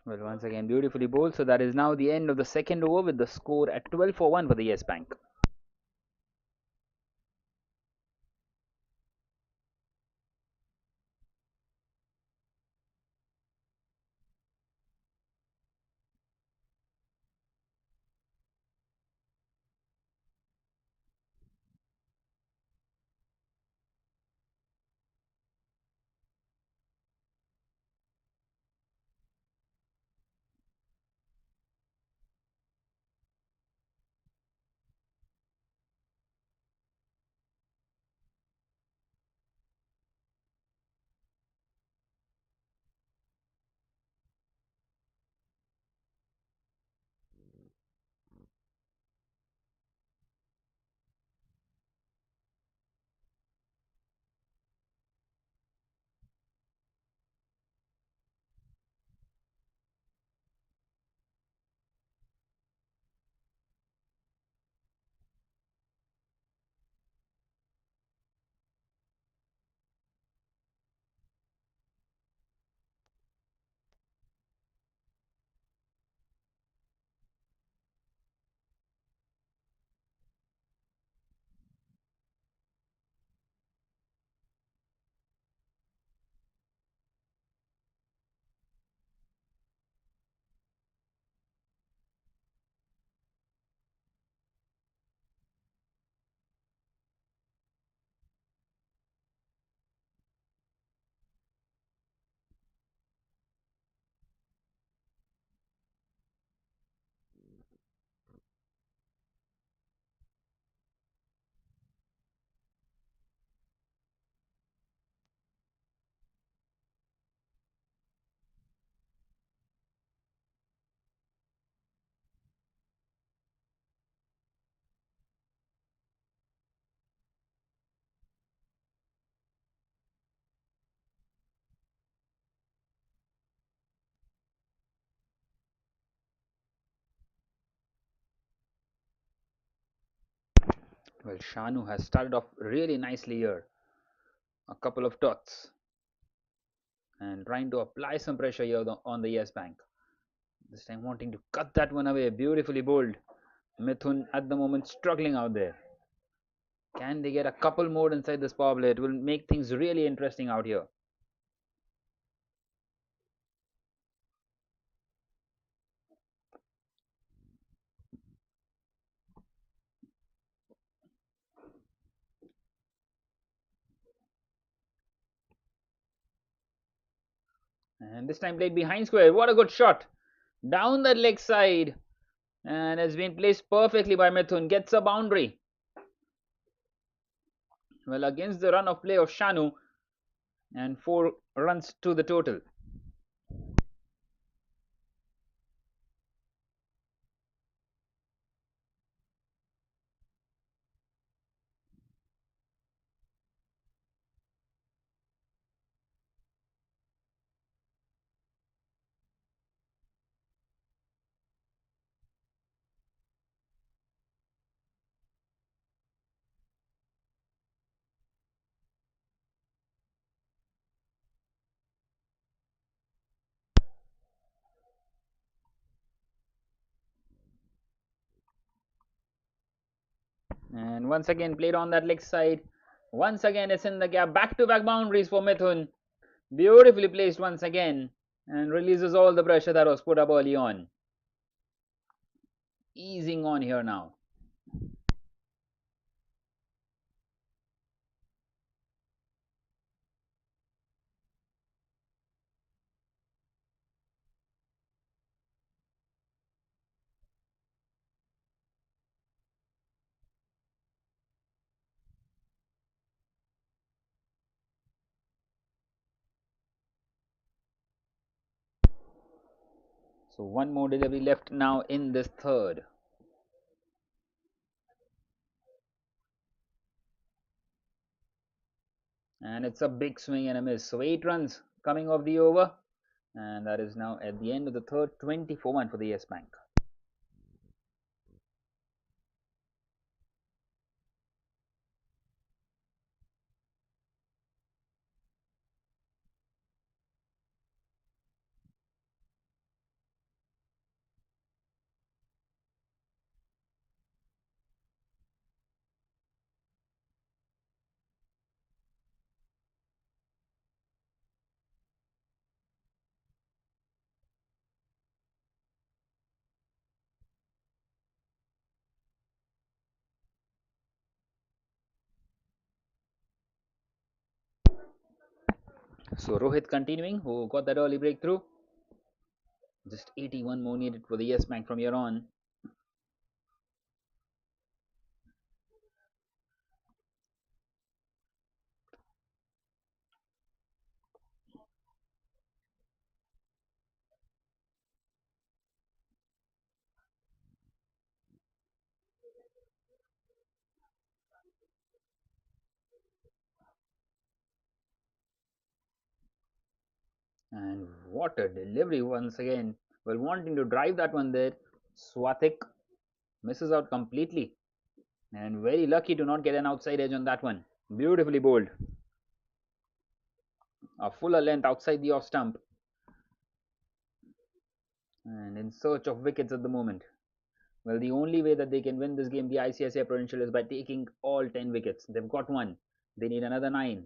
Well, once again, beautifully bowled. So that is now the end of the second over with the score at 12 for 1 for the Yes Bank. Well, Shanu has started off really nicely here. A couple of dots and trying to apply some pressure here on the Yes Bank. This time wanting to cut that one away. Beautifully bowled. Mithun at the moment struggling out there. Can they get a couple more inside this power play? It will make things really interesting out here. And this time played behind square. What a good shot. Down that leg side. And has been placed perfectly by Mithun. Gets a boundary. Well, against the run of play of Shanu. And 4 runs to the total. And once again played on that leg side. Once again it's in the gap. Back to back boundaries for Mithun. Beautifully placed once again. And releases all the pressure that was put up early on. Easing on here now. So one more delivery left now in this third. And it's a big swing and a miss. So 8 runs coming off the over, and that is now at the end of the third, 24-1 for the Yes Bank. So Rohit continuing, who got that early breakthrough. Just 81 more needed for the Yes Bank from here on. And what a delivery once again. Well, wanting to drive that one there, Swatik misses out completely. And very lucky to not get an outside edge on that one. Beautifully bowled. A fuller length outside the off stump. And in search of wickets at the moment. Well, the only way that they can win this game, the ICICI Prudential, is by taking all 10 wickets. They've got one. They need another 9.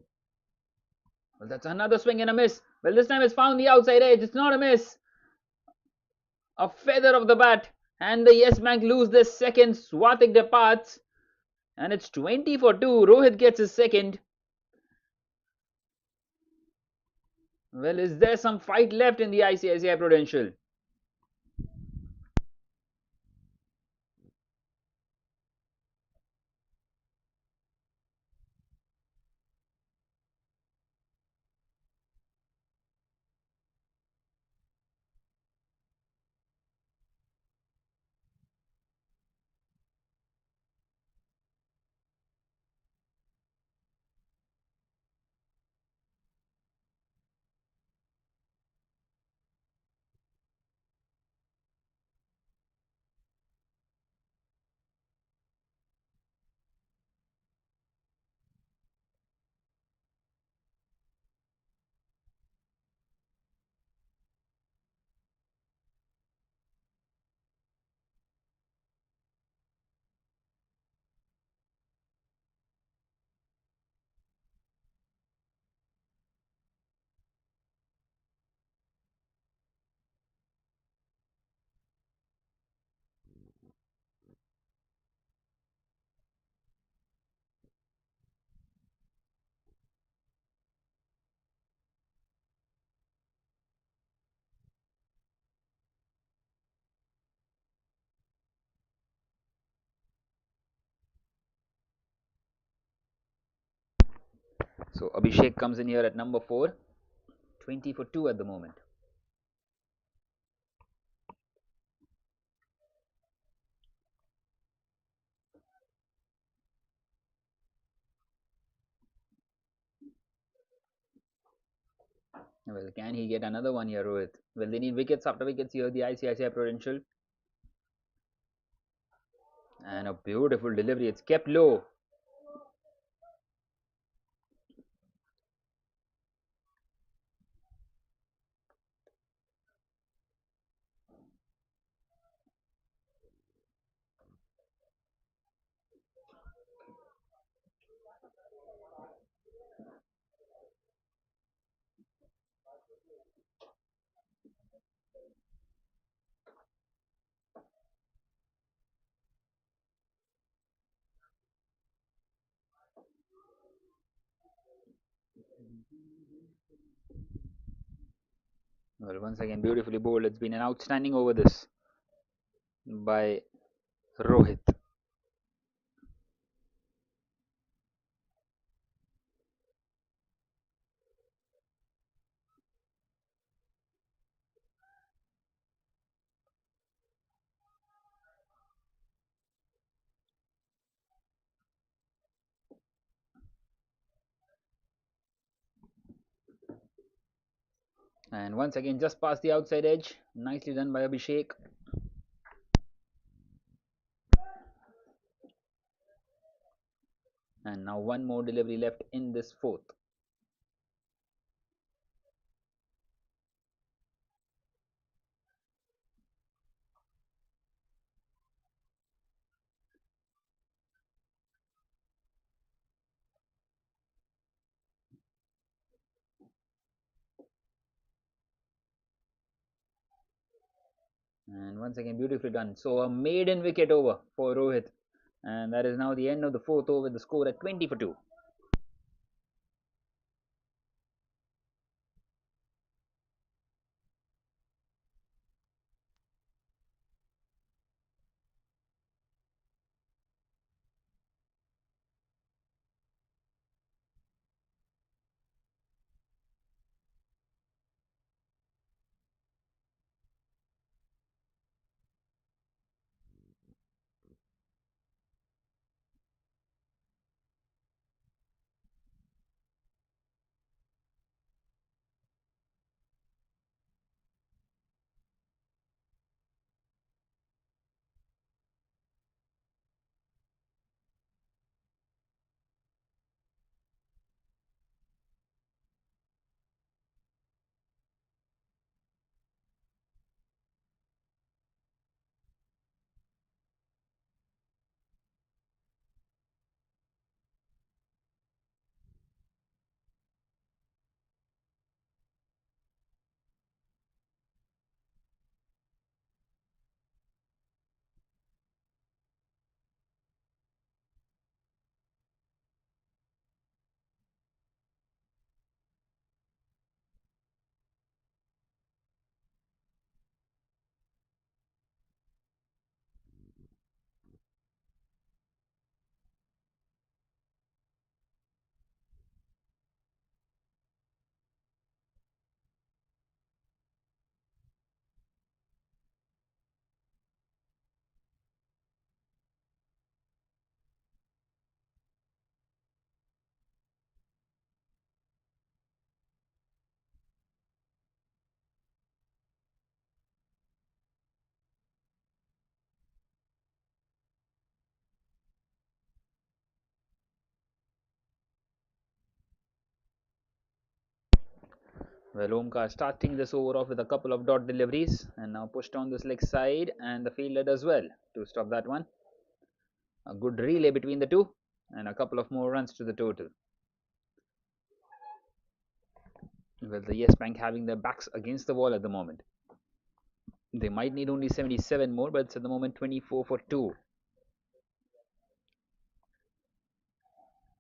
Well, that's another swing and a miss. Well, this time it's found the outside edge. It's not a miss. A feather of the bat. And the Yes Bank lose their second. Swatik departs. And it's 20 for 2. Rohit gets his second. Well, is there some fight left in the ICICI Prudential? So Abhishek comes in here at number 4. 20 for 2 at the moment. Well, can he get another one here, Rohit? Well, they need wickets after wickets here, the ICICI Prudential. And a beautiful delivery. It's kept low. Well, once again, beautifully bowled. It's been an outstanding over this by Rohit. And once again, just past the outside edge. Nicely done by Abhishek. And now one more delivery left in this fourth. And once again, beautifully done. So a maiden wicket over for Rohit. And that is now the end of the fourth over with the score at 20 for 2. Well, Omkar starting this over off with a couple of dot deliveries and now pushed on this leg side and the fielder does well to stop that one. A good relay between the two and a couple of more runs to the total. Well, the Yes Bank having their backs against the wall at the moment. They might need only 77 more, but it's at the moment 24 for 2.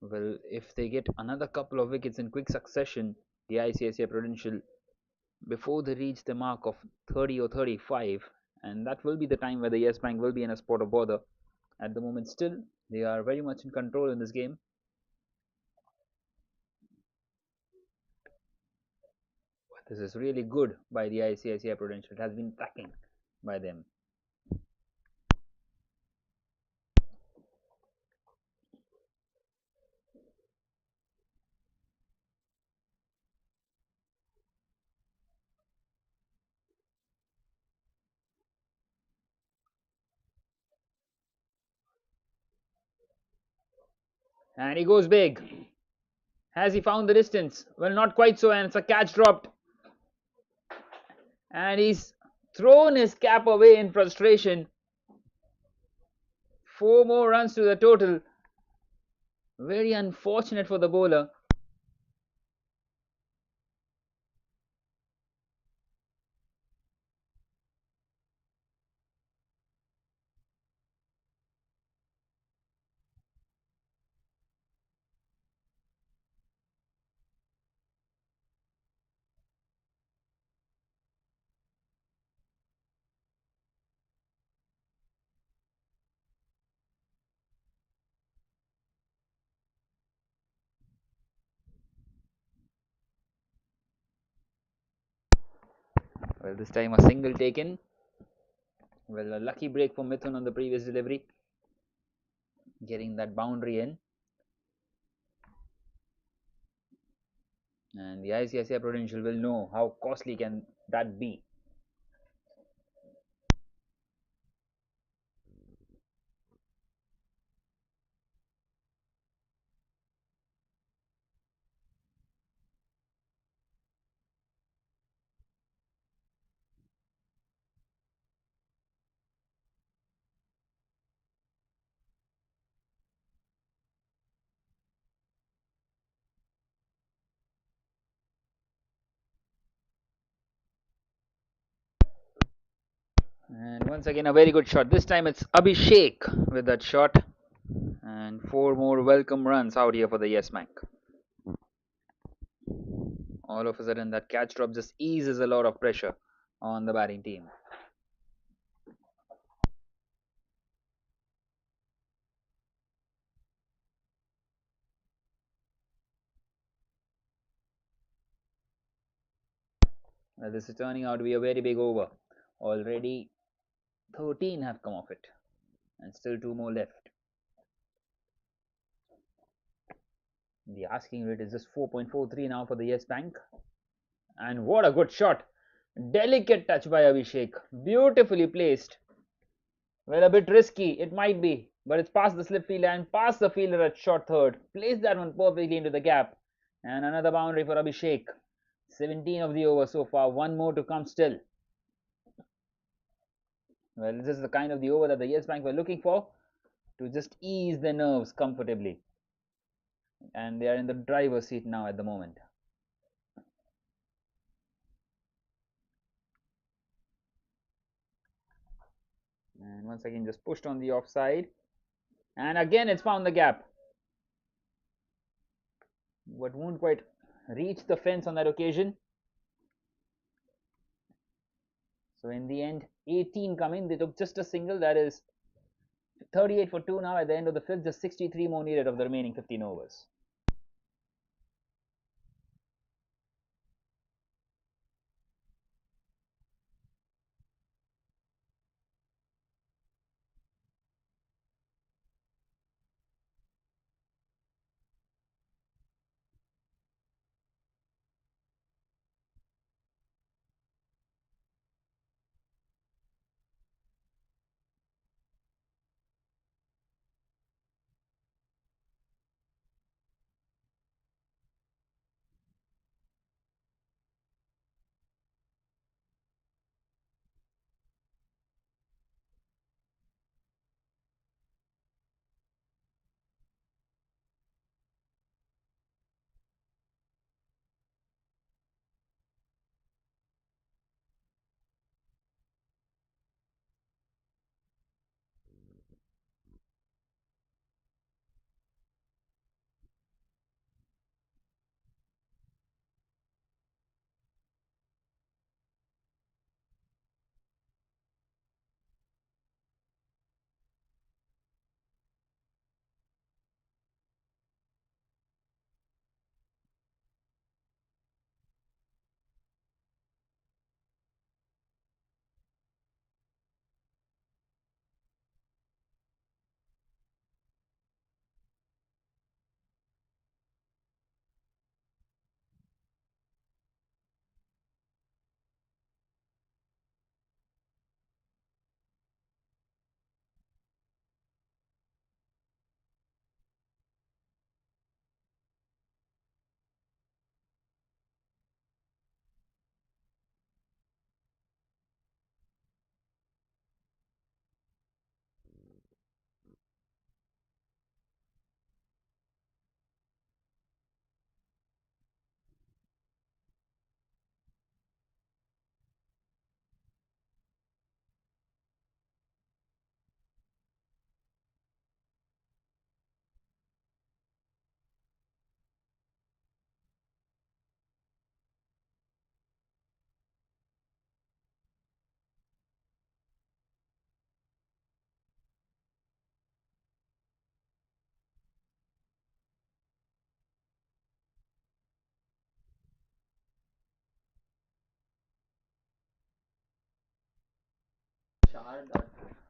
Well, if they get another couple of wickets in quick succession, the ICICI Prudential, before they reach the mark of 30 or 35, and that will be the time where the Yes Bank will be in a spot of bother. At the moment, still, they are very much in control in this game. This is really good by the ICICI Prudential. It has been tracking by them. And he goes big. Has he found the distance? Well, not quite so, and it's a catch dropped. And he's thrown his cap away in frustration. 4 more runs to the total. Very unfortunate for the bowler. Well, this time a single taken. Well, a lucky break for Mithun on the previous delivery, getting that boundary in. and the ICICI Prudential will know how costly can that be. And once again, a very good shot. This time it's Abhishek with that shot, and four more welcome runs out here for the Yes Bank. All of a sudden, that catch drop just eases a lot of pressure on the batting team. Well, this is turning out to be a very big over. Already 13 have come off it, and still two more left. The asking rate is just 4.43 now for the Yes Bank. And what a good shot! Delicate touch by Abhishek. Beautifully placed. Well, a bit risky, it might be, but it's past the slip fielder and past the fielder at short third. Placed that one perfectly into the gap. And another boundary for Abhishek. 17 of the over so far, one more to come still. Well, this is the kind of the over that the Yes Bank were looking for to just ease their nerves comfortably. And they are in the driver's seat now at the moment. And once again, just pushed on the offside. And again, it's found the gap. But won't quite reach the fence on that occasion. So in the end, 18 come in. They took just a single. That is 38 for 2 now at the end of the fifth. Just 63 more needed of the remaining 15 overs.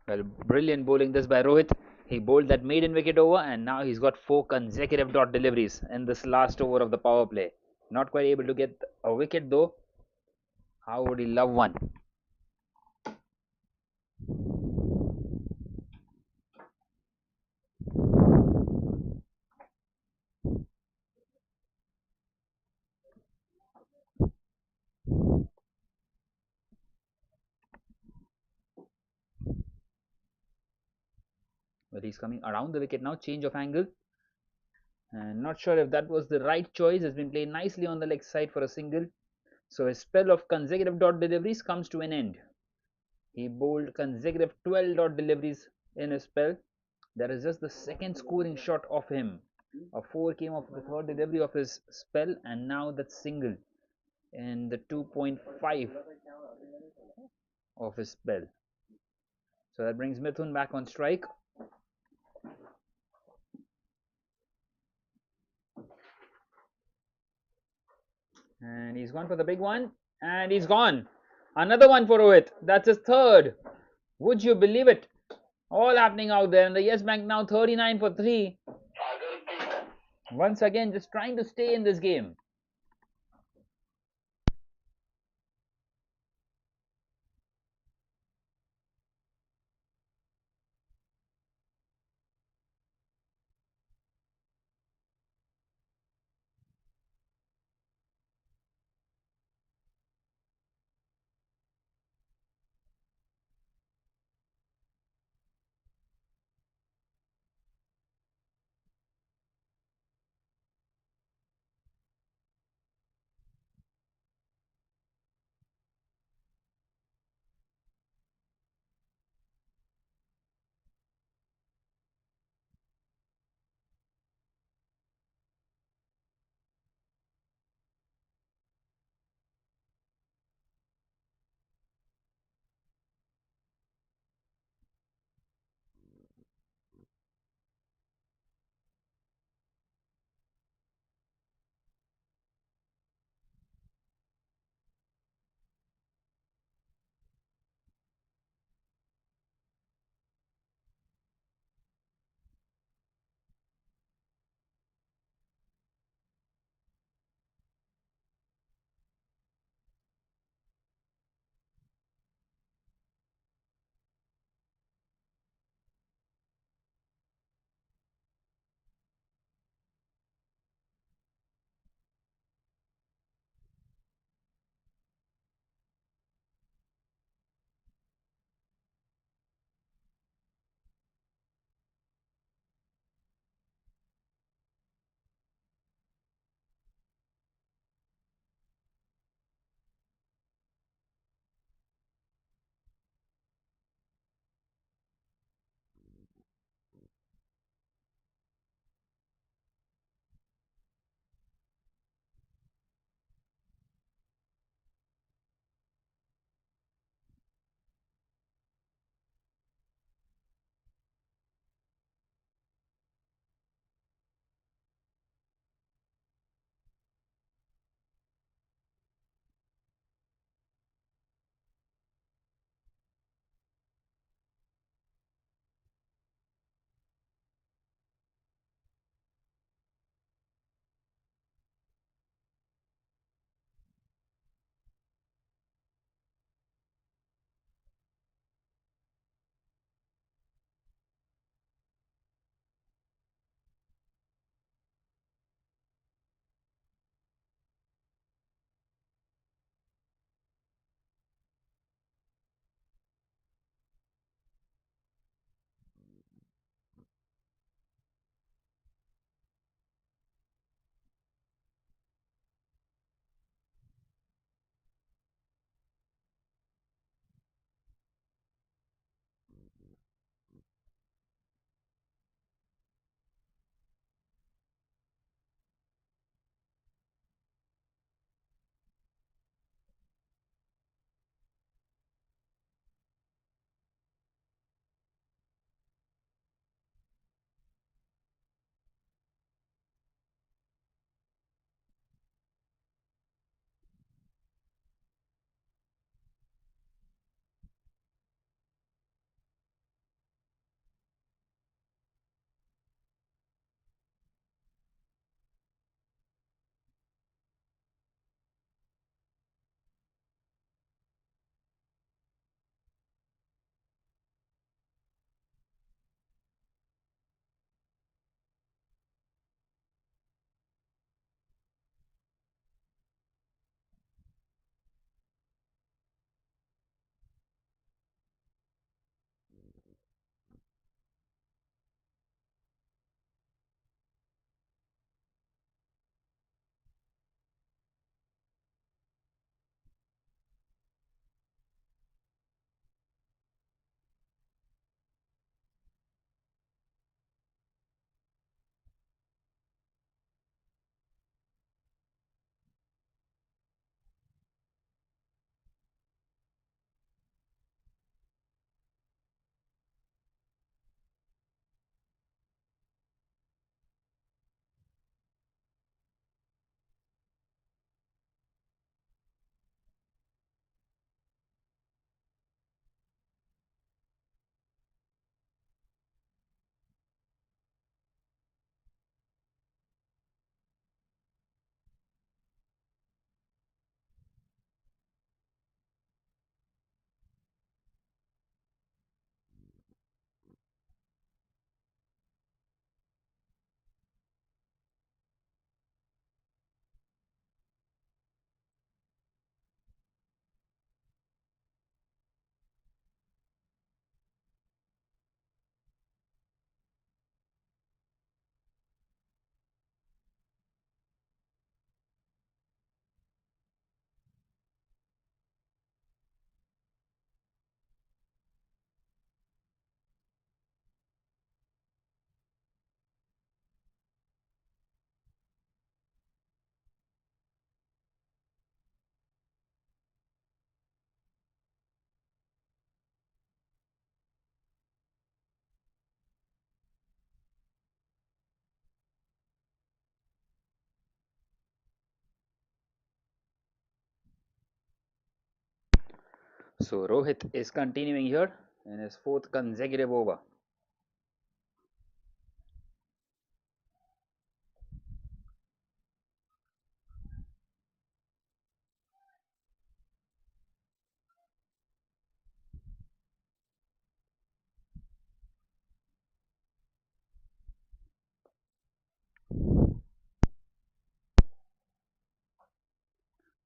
Well, brilliant bowling this by Rohit. He bowled that maiden wicket over, and now he's got four consecutive dot deliveries in this last over of the power play. Not quite able to get a wicket though. How would he love one? But he's coming around the wicket now. Change of angle. And not sure if that was the right choice. Has been played nicely on the leg side for a single. So his spell of consecutive dot deliveries comes to an end. He bowled consecutive 12 dot deliveries in his spell. That is just the second scoring shot of him. A 4 came off the third delivery of his spell, and now that single in the 2.5 of his spell. So that brings Mithun back on strike. And he's gone for the big one. And he's gone. Another one for Rohit. That's his third. Would you believe it? All happening out there. And the Yes Bank now 39 for 3. Once again, just trying to stay in this game. So Rohit is continuing here in his fourth consecutive over.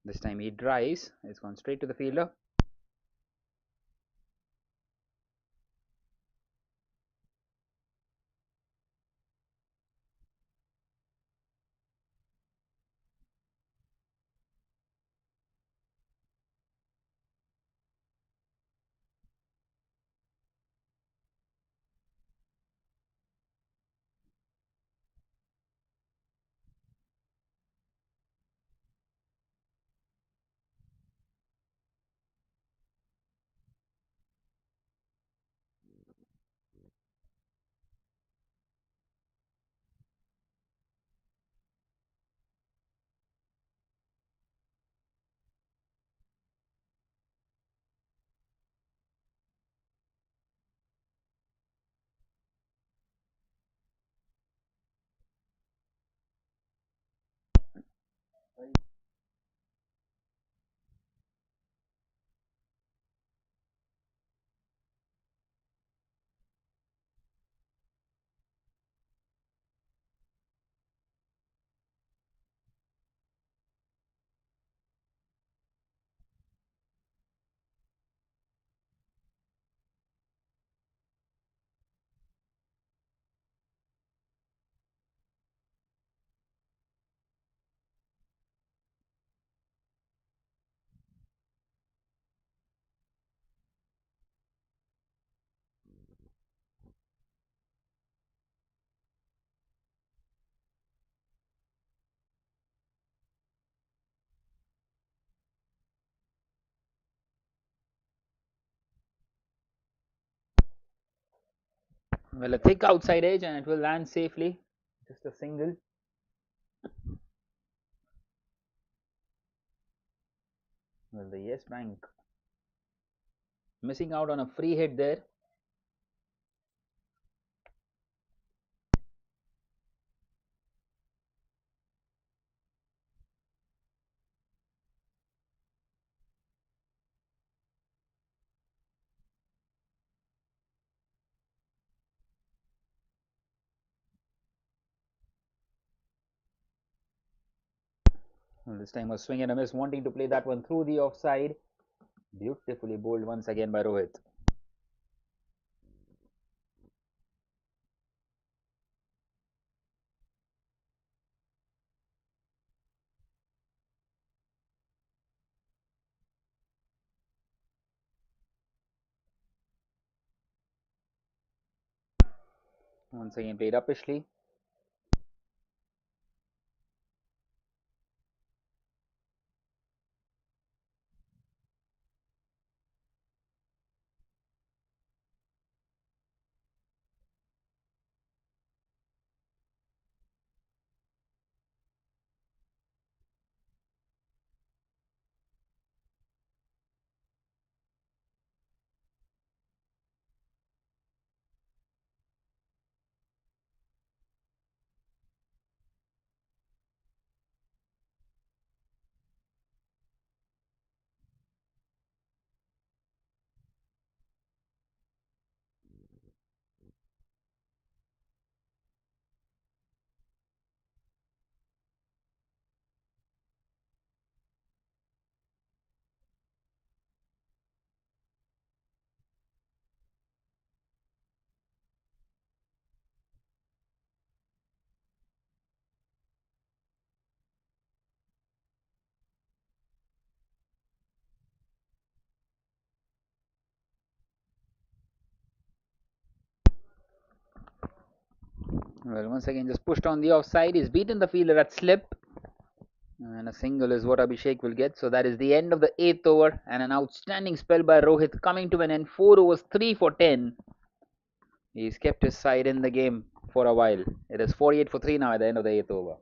This time he drives. It's gone straight to the fielder. Well, a thick outside edge and it will land safely. Just a single. Well, the Yes Bank missing out on a free hit there. Well, this time was swing and a miss, wanting to play that one through the offside. Beautifully bowled once again by Rohit. Once again played uppishly. Well, once again just pushed on the offside. He's beaten the fielder at slip. And a single is what Abhishek will get. So that is the end of the 8th over and an outstanding spell by Rohit coming to an end. 4 overs, 3 for 10. He's kept his side in the game for a while. It is 48 for 3 now at the end of the 8th over.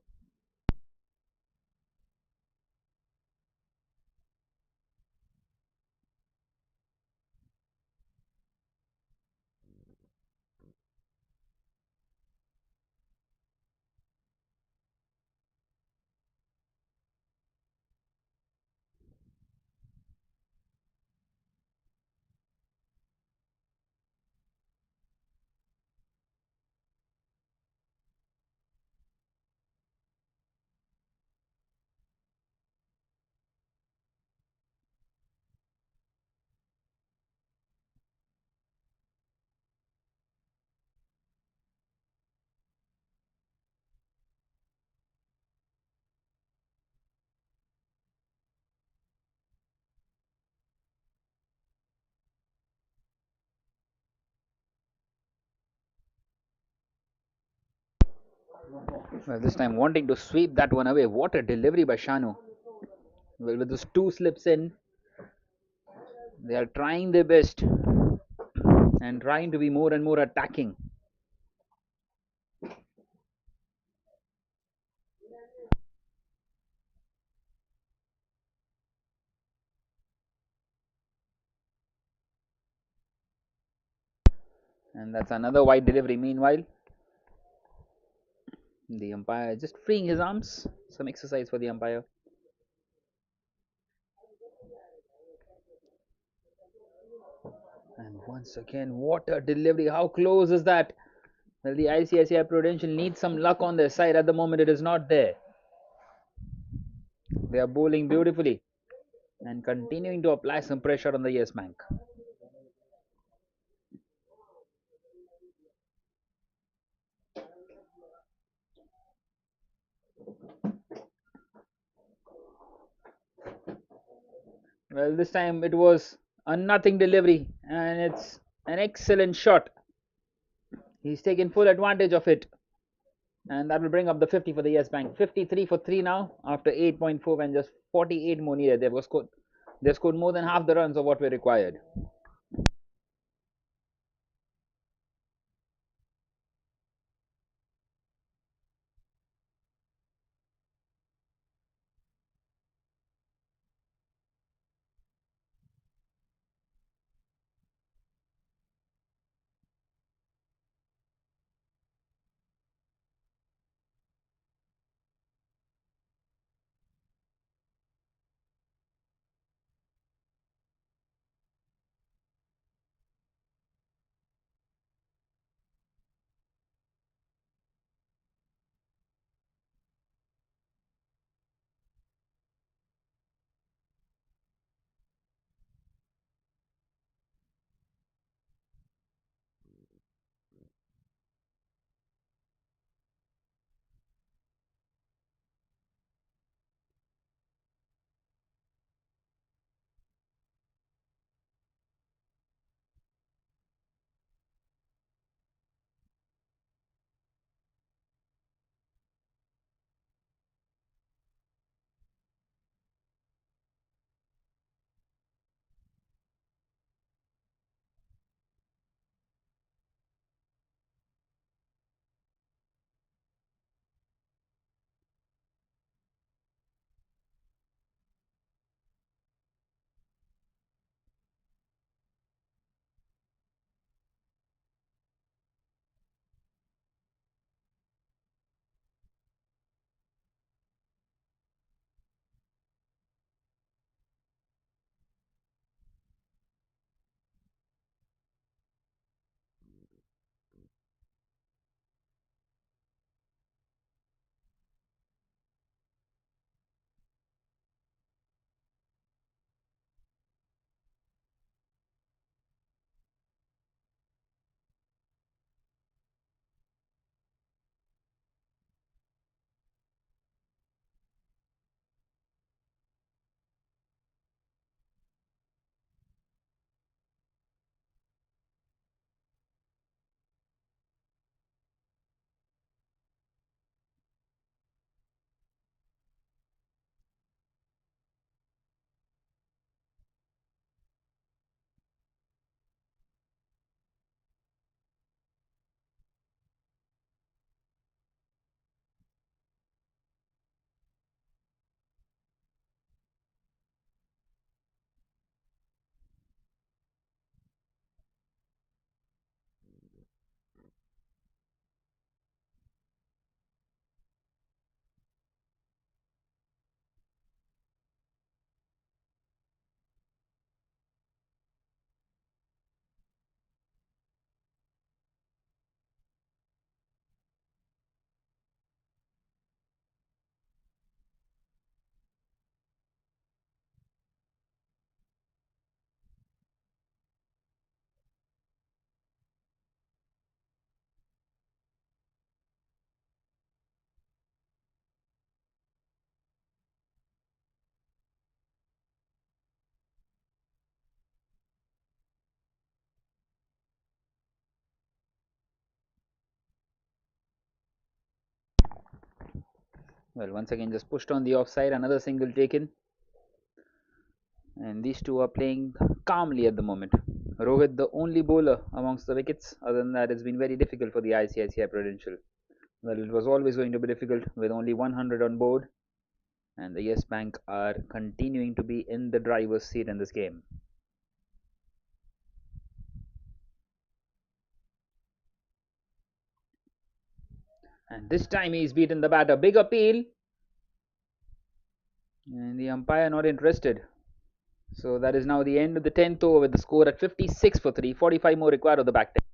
Well, this time wanting to sweep that one away. What a delivery by Shanu. Well, with those two slips in, they are trying their best and trying to be more and more attacking. And that's another wide delivery. Meanwhile, the umpire just freeing his arms. Some exercise for the umpire. And once again, what a delivery. How close is that? Well, the ICICI Prudential needs some luck on their side. At the moment, it is not there. They are bowling beautifully and continuing to apply some pressure on the Yes Bank. Well, this time it was a nothing delivery and it's an excellent shot. He's taken full advantage of it. And that will bring up the 50 for the Yes Bank. 53 for 3 now after 8.4 when just 48 more needed. They scored more than half the runs of what were required. Well, once again, just pushed on the offside. Another single taken. And these two are playing calmly at the moment. Rohit, the only bowler amongst the wickets. Other than that, it's been very difficult for the ICICI Prudential. Well, it was always going to be difficult with only 100 on board. And the Yes Bank are continuing to be in the driver's seat in this game. And this time he's beaten the batter. Big appeal. And the umpire not interested. So that is now the end of the 10th over with the score at 56 for 3. 45 more required of the back 10.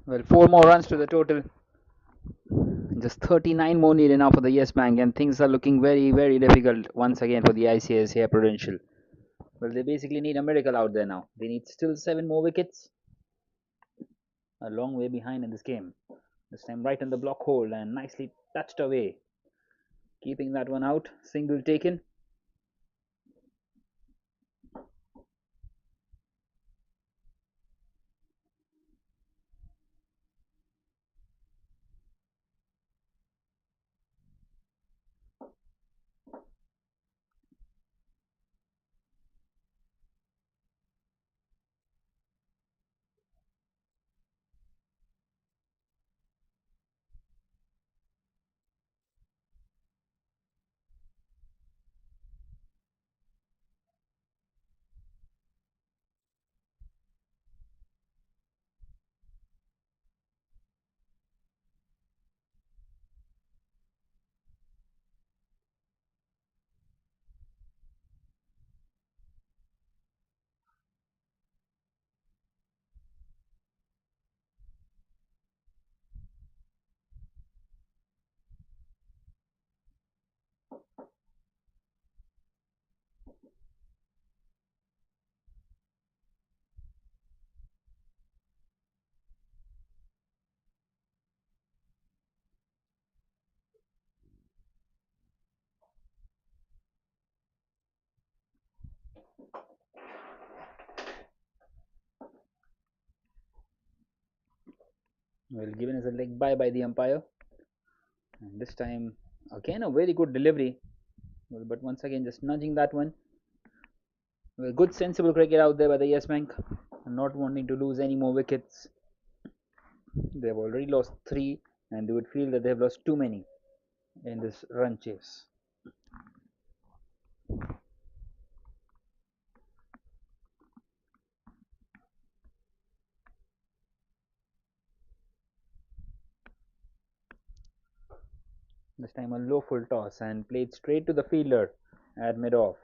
Well, 4 more runs to the total. Just 39 more needed now for the Yes Bank, and things are looking very, very difficult once again for the ICICI Prudential. Well, they basically need a miracle out there now. They need still 7 more wickets. A long way behind in this game. This time right in the block hole and nicely touched away. Keeping that one out. Single taken. Well, given as a leg bye by the umpire. And this time, again, a very good delivery. Well, but once again, just nudging that one. Well, good sensible cricket out there by the Yes Bank. Not wanting to lose any more wickets. They have already lost 3, and they would feel that they have lost too many in this run chase. This time a low full toss and played straight to the fielder at mid off.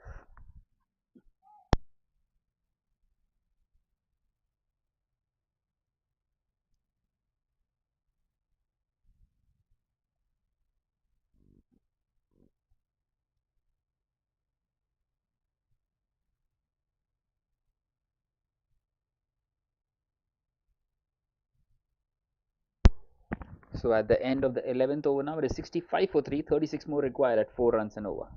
So at the end of the 11th over now, it is 65 for 3, 36 more required at 4 runs and over.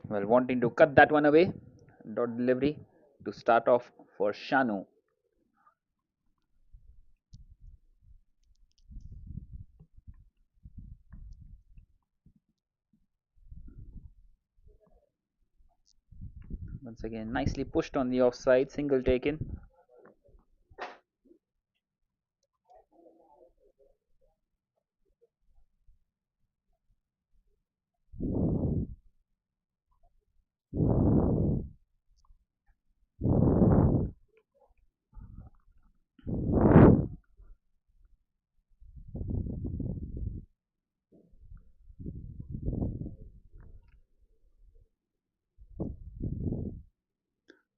Well, wanting to cut that one away. Dot delivery to start off for Shanu. Once again, nicely pushed on the offside, single taken.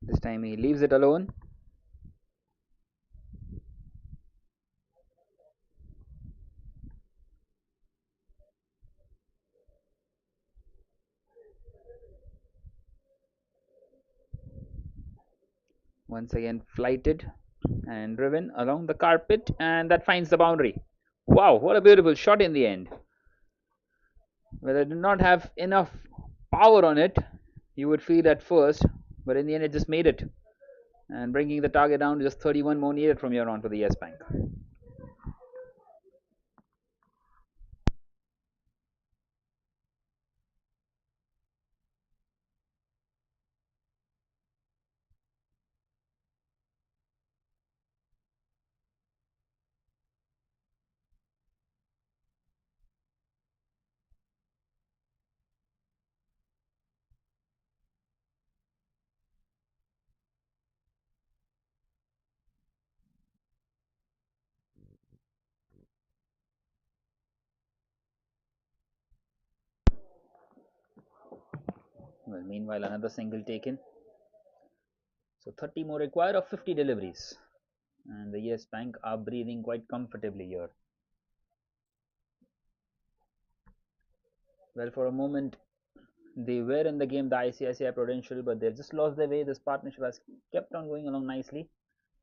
This time he leaves it alone. Once again, flighted and driven along the carpet, and that finds the boundary. Wow, what a beautiful shot in the end. Well, I did not have enough power on it, you would feel at first, but in the end, it just made it. and bringing the target down to just 31 more needed from here on for the Yes Bank. Well, meanwhile, another single taken. So 30 more required of 50 deliveries. And the Yes Bank are breathing quite comfortably here. Well, for a moment, they were in the game, the ICICI Prudential, but they've just lost their way. This partnership has kept on going along nicely.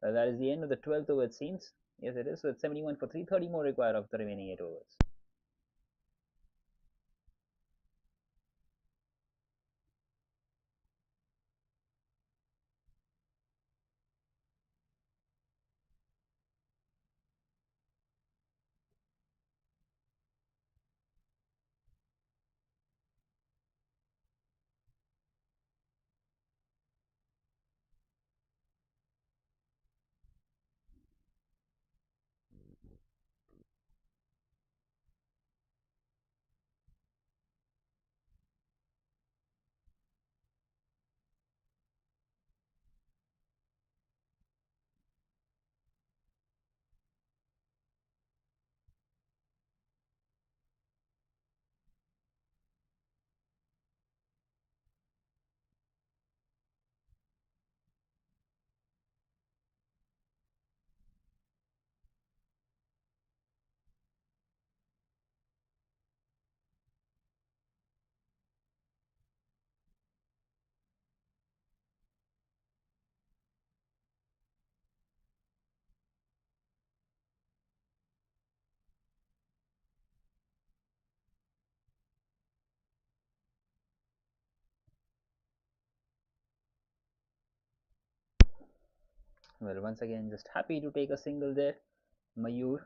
That is the end of the 12th over, it seems. Yes, it is. So it's 71 for 330 more required of the remaining 8 overs. Well, once again, just happy to take a single there. Mayur.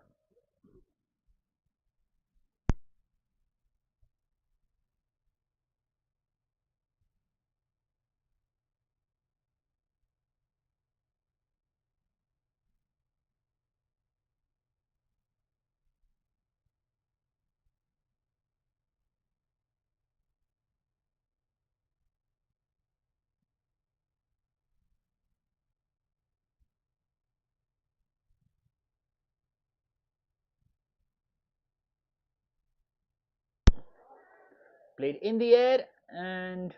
Played in the air and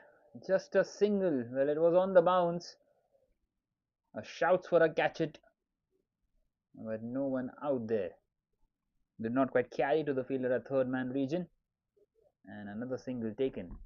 just a single. Well, it was on the bounce. A shouts for a catch it, but no one out there. Did not quite carry to the fielder at third man region. And another single taken.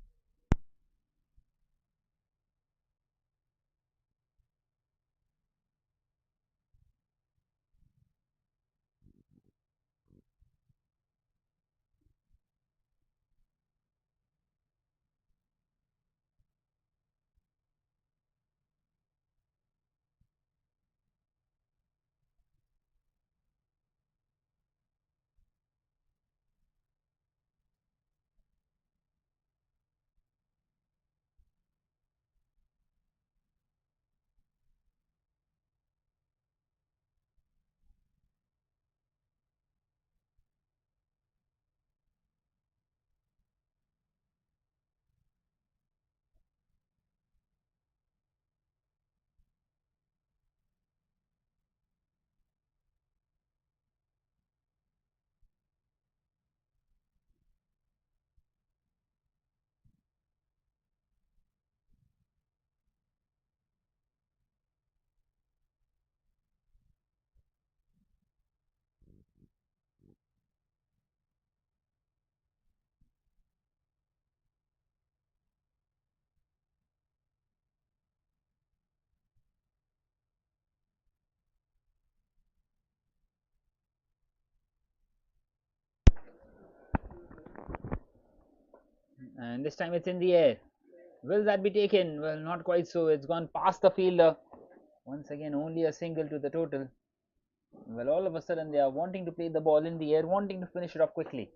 And this time it's in the air. Will that be taken? Well, not quite so. It's gone past the fielder. Once again, only a single to the total. Well, all of a sudden they are wanting to play the ball in the air, wanting to finish it off quickly.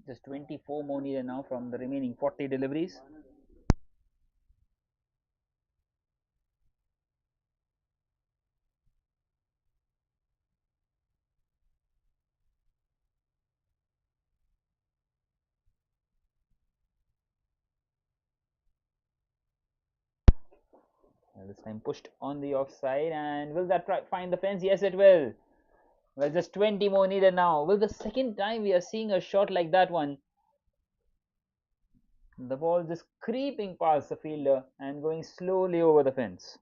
Just 24 more needed now from the remaining 40 deliveries. Well, this time pushed on the offside, and will that find the fence? Yes, it will. Well, just 20 more needed now. Well, the second time we are seeing a shot like that one. The ball just creeping past the fielder and going slowly over the fence.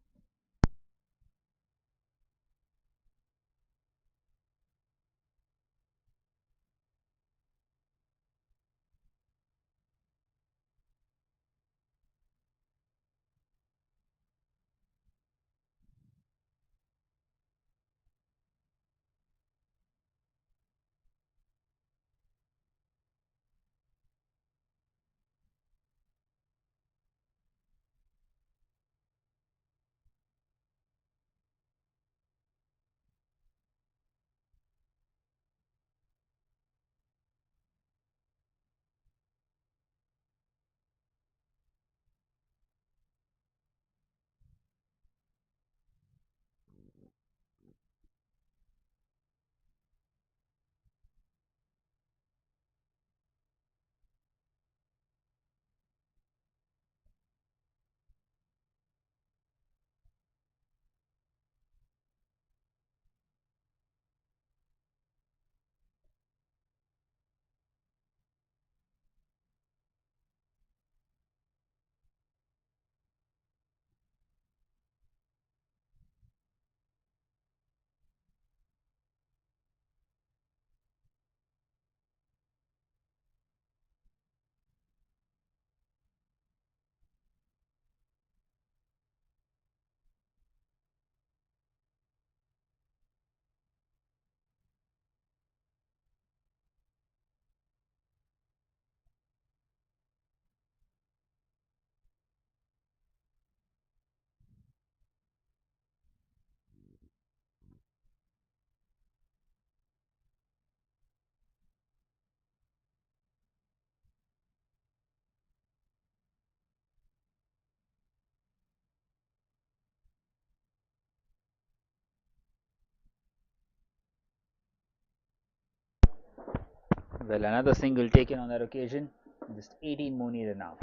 Well, another single taken on that occasion. Just 18 more needed now.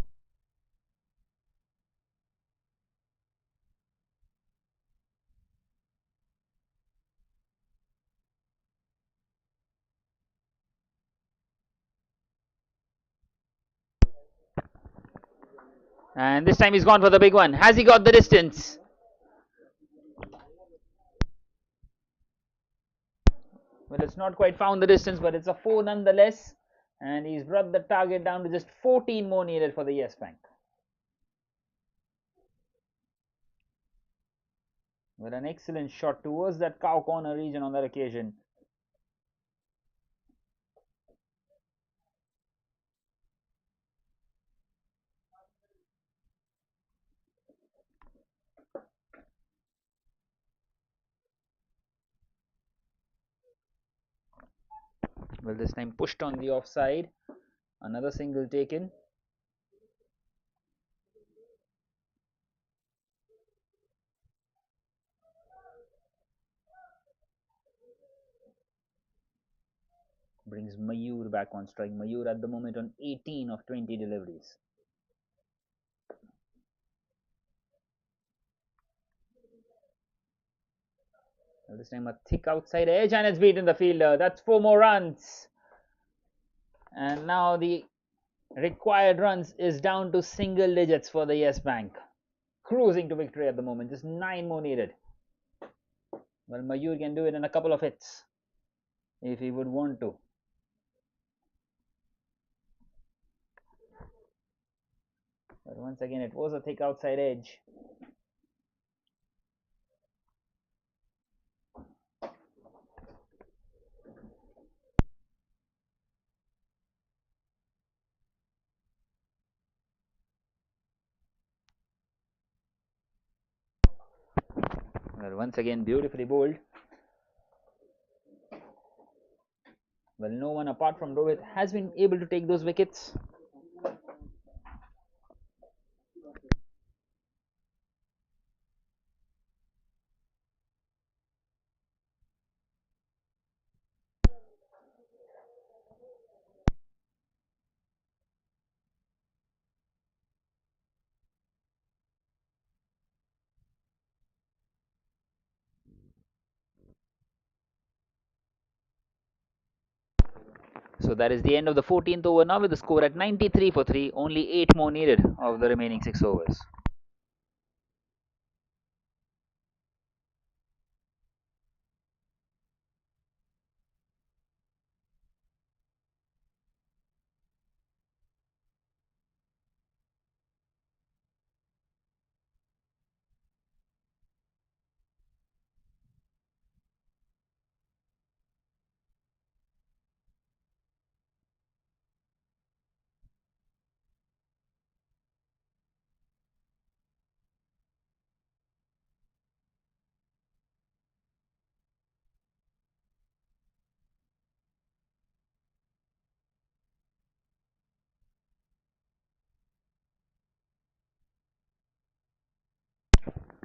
And this time he's gone for the big one. Has he got the distance? Well, it's not quite found the distance, but it's a 4 nonetheless. And he's brought the target down to just 14 more needed for the Yes Bank. With an excellent shot towards that cow corner region on that occasion. Well, this time pushed on the offside. Another single taken. Brings Mayur back on strike. Mayur at the moment on 18 of 20 deliveries. Well, this time a thick outside edge, and it's beaten the fielder. That's 4 more runs. And now the required runs is down to single digits for the Yes Bank. Cruising to victory at the moment. Just 9 more needed. Well, Mayur can do it in a couple of hits if he would want to. But once again, it was a thick outside edge. Well, once again, beautifully bowled. Well, no one apart from Rohit has been able to take those wickets. So that is the end of the 14th over now with the score at 93 for 3. Only 8 more needed of the remaining 6 overs.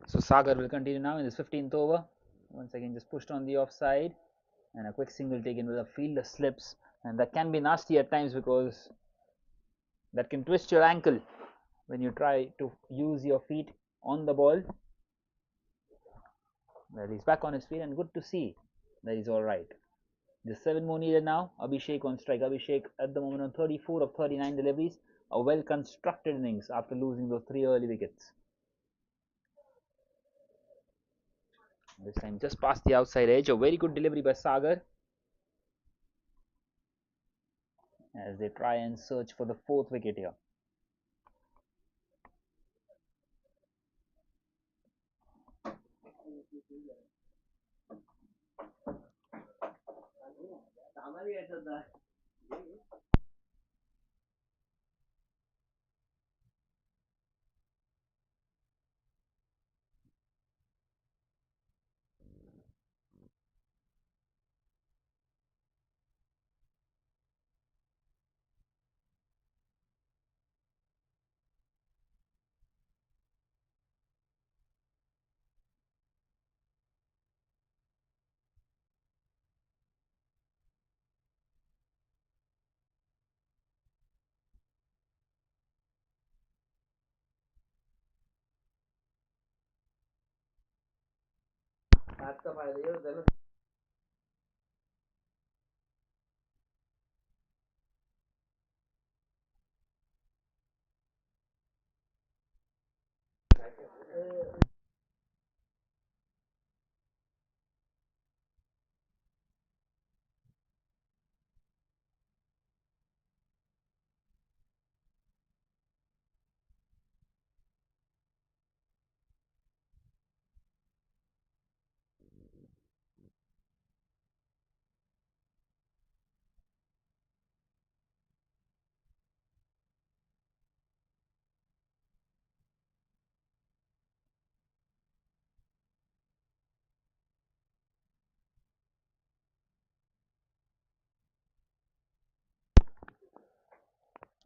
So Sagar will continue now in this 15th over. Once again, just pushed on the offside, and a quick single taken with a fielder slips, and that can be nasty at times because that can twist your ankle when you try to use your feet on the ball. Well, he's back on his feet, and good to see that he's all right. Just 7 more needed now. Abhishek on strike. Abhishek at the moment on 34 of 39 deliveries. A well constructed innings after losing those 3 early wickets. This time just past the outside edge. A very good delivery by Sagar as they try and search for the 4th wicket here.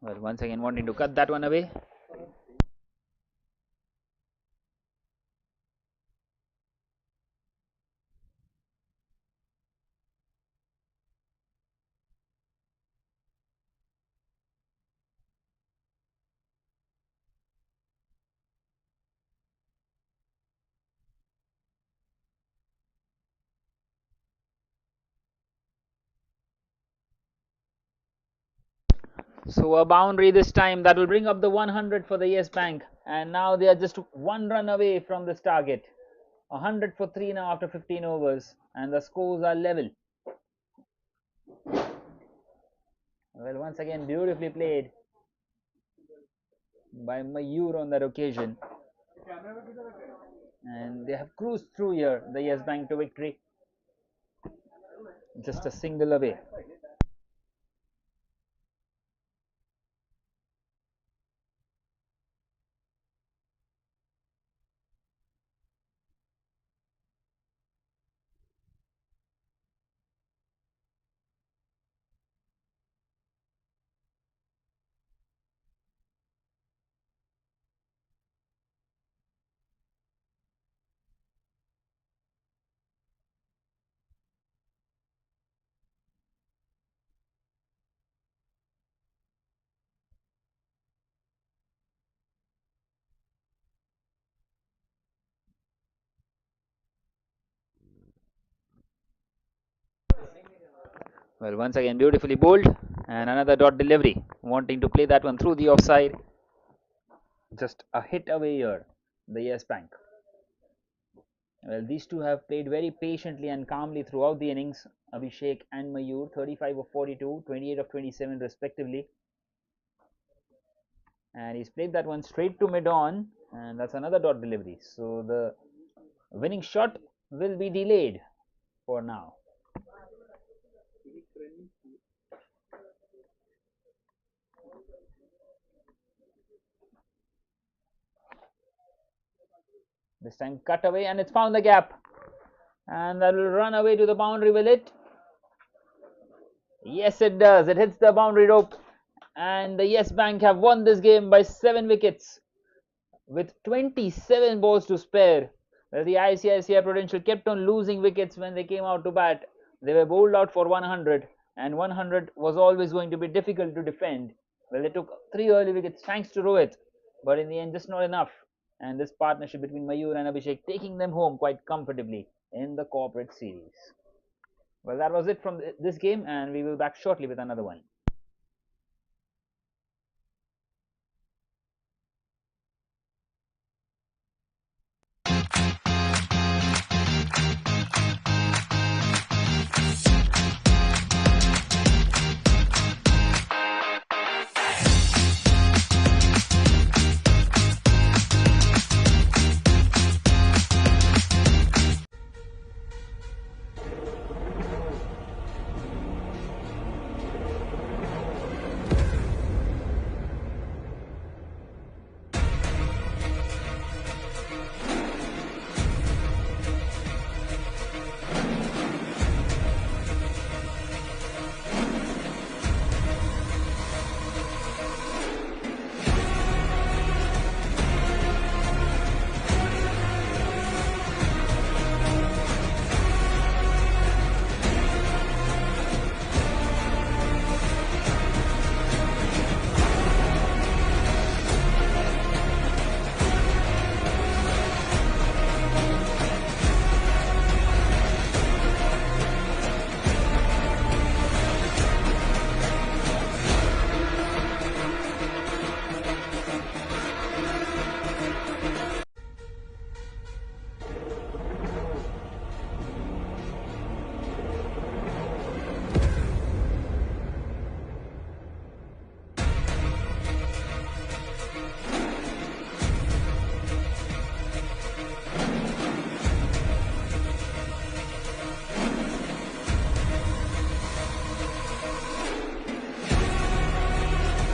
Well, once again wanting to cut that one away. So a boundary this time that will bring up the 100 for the Yes Bank, and now they are just 1 run away from this target. 100 for 3 now after 15 overs, and the scores are level. Well, once again, beautifully played by Mayur on that occasion, and they have cruised through here, the Yes Bank, to victory. Just a single away. Well, once again, beautifully bowled, and another dot delivery. Wanting to play that one through the offside. Just a hit away here, the Yes Bank. Well, these two have played very patiently and calmly throughout the innings. Abhishek and Mayur, 35 of 42, 28 of 27 respectively. And he's played that one straight to mid-on, and that's another dot delivery. So the winning shot will be delayed for now. This time cut away, and it's found the gap. And that will run away to the boundary, will it? Yes, it does. It hits the boundary rope. And the Yes Bank have won this game by 7 wickets with 27 balls to spare. Well, the ICICI Prudential kept on losing wickets when they came out to bat. They were bowled out for 100, and 100 was always going to be difficult to defend. Well, they took 3 early wickets thanks to Rohit, but in the end, just not enough. And this partnership between Mayur and Abhishek taking them home quite comfortably in the corporate series. Well, that was it from this game, and we will be back shortly with another one.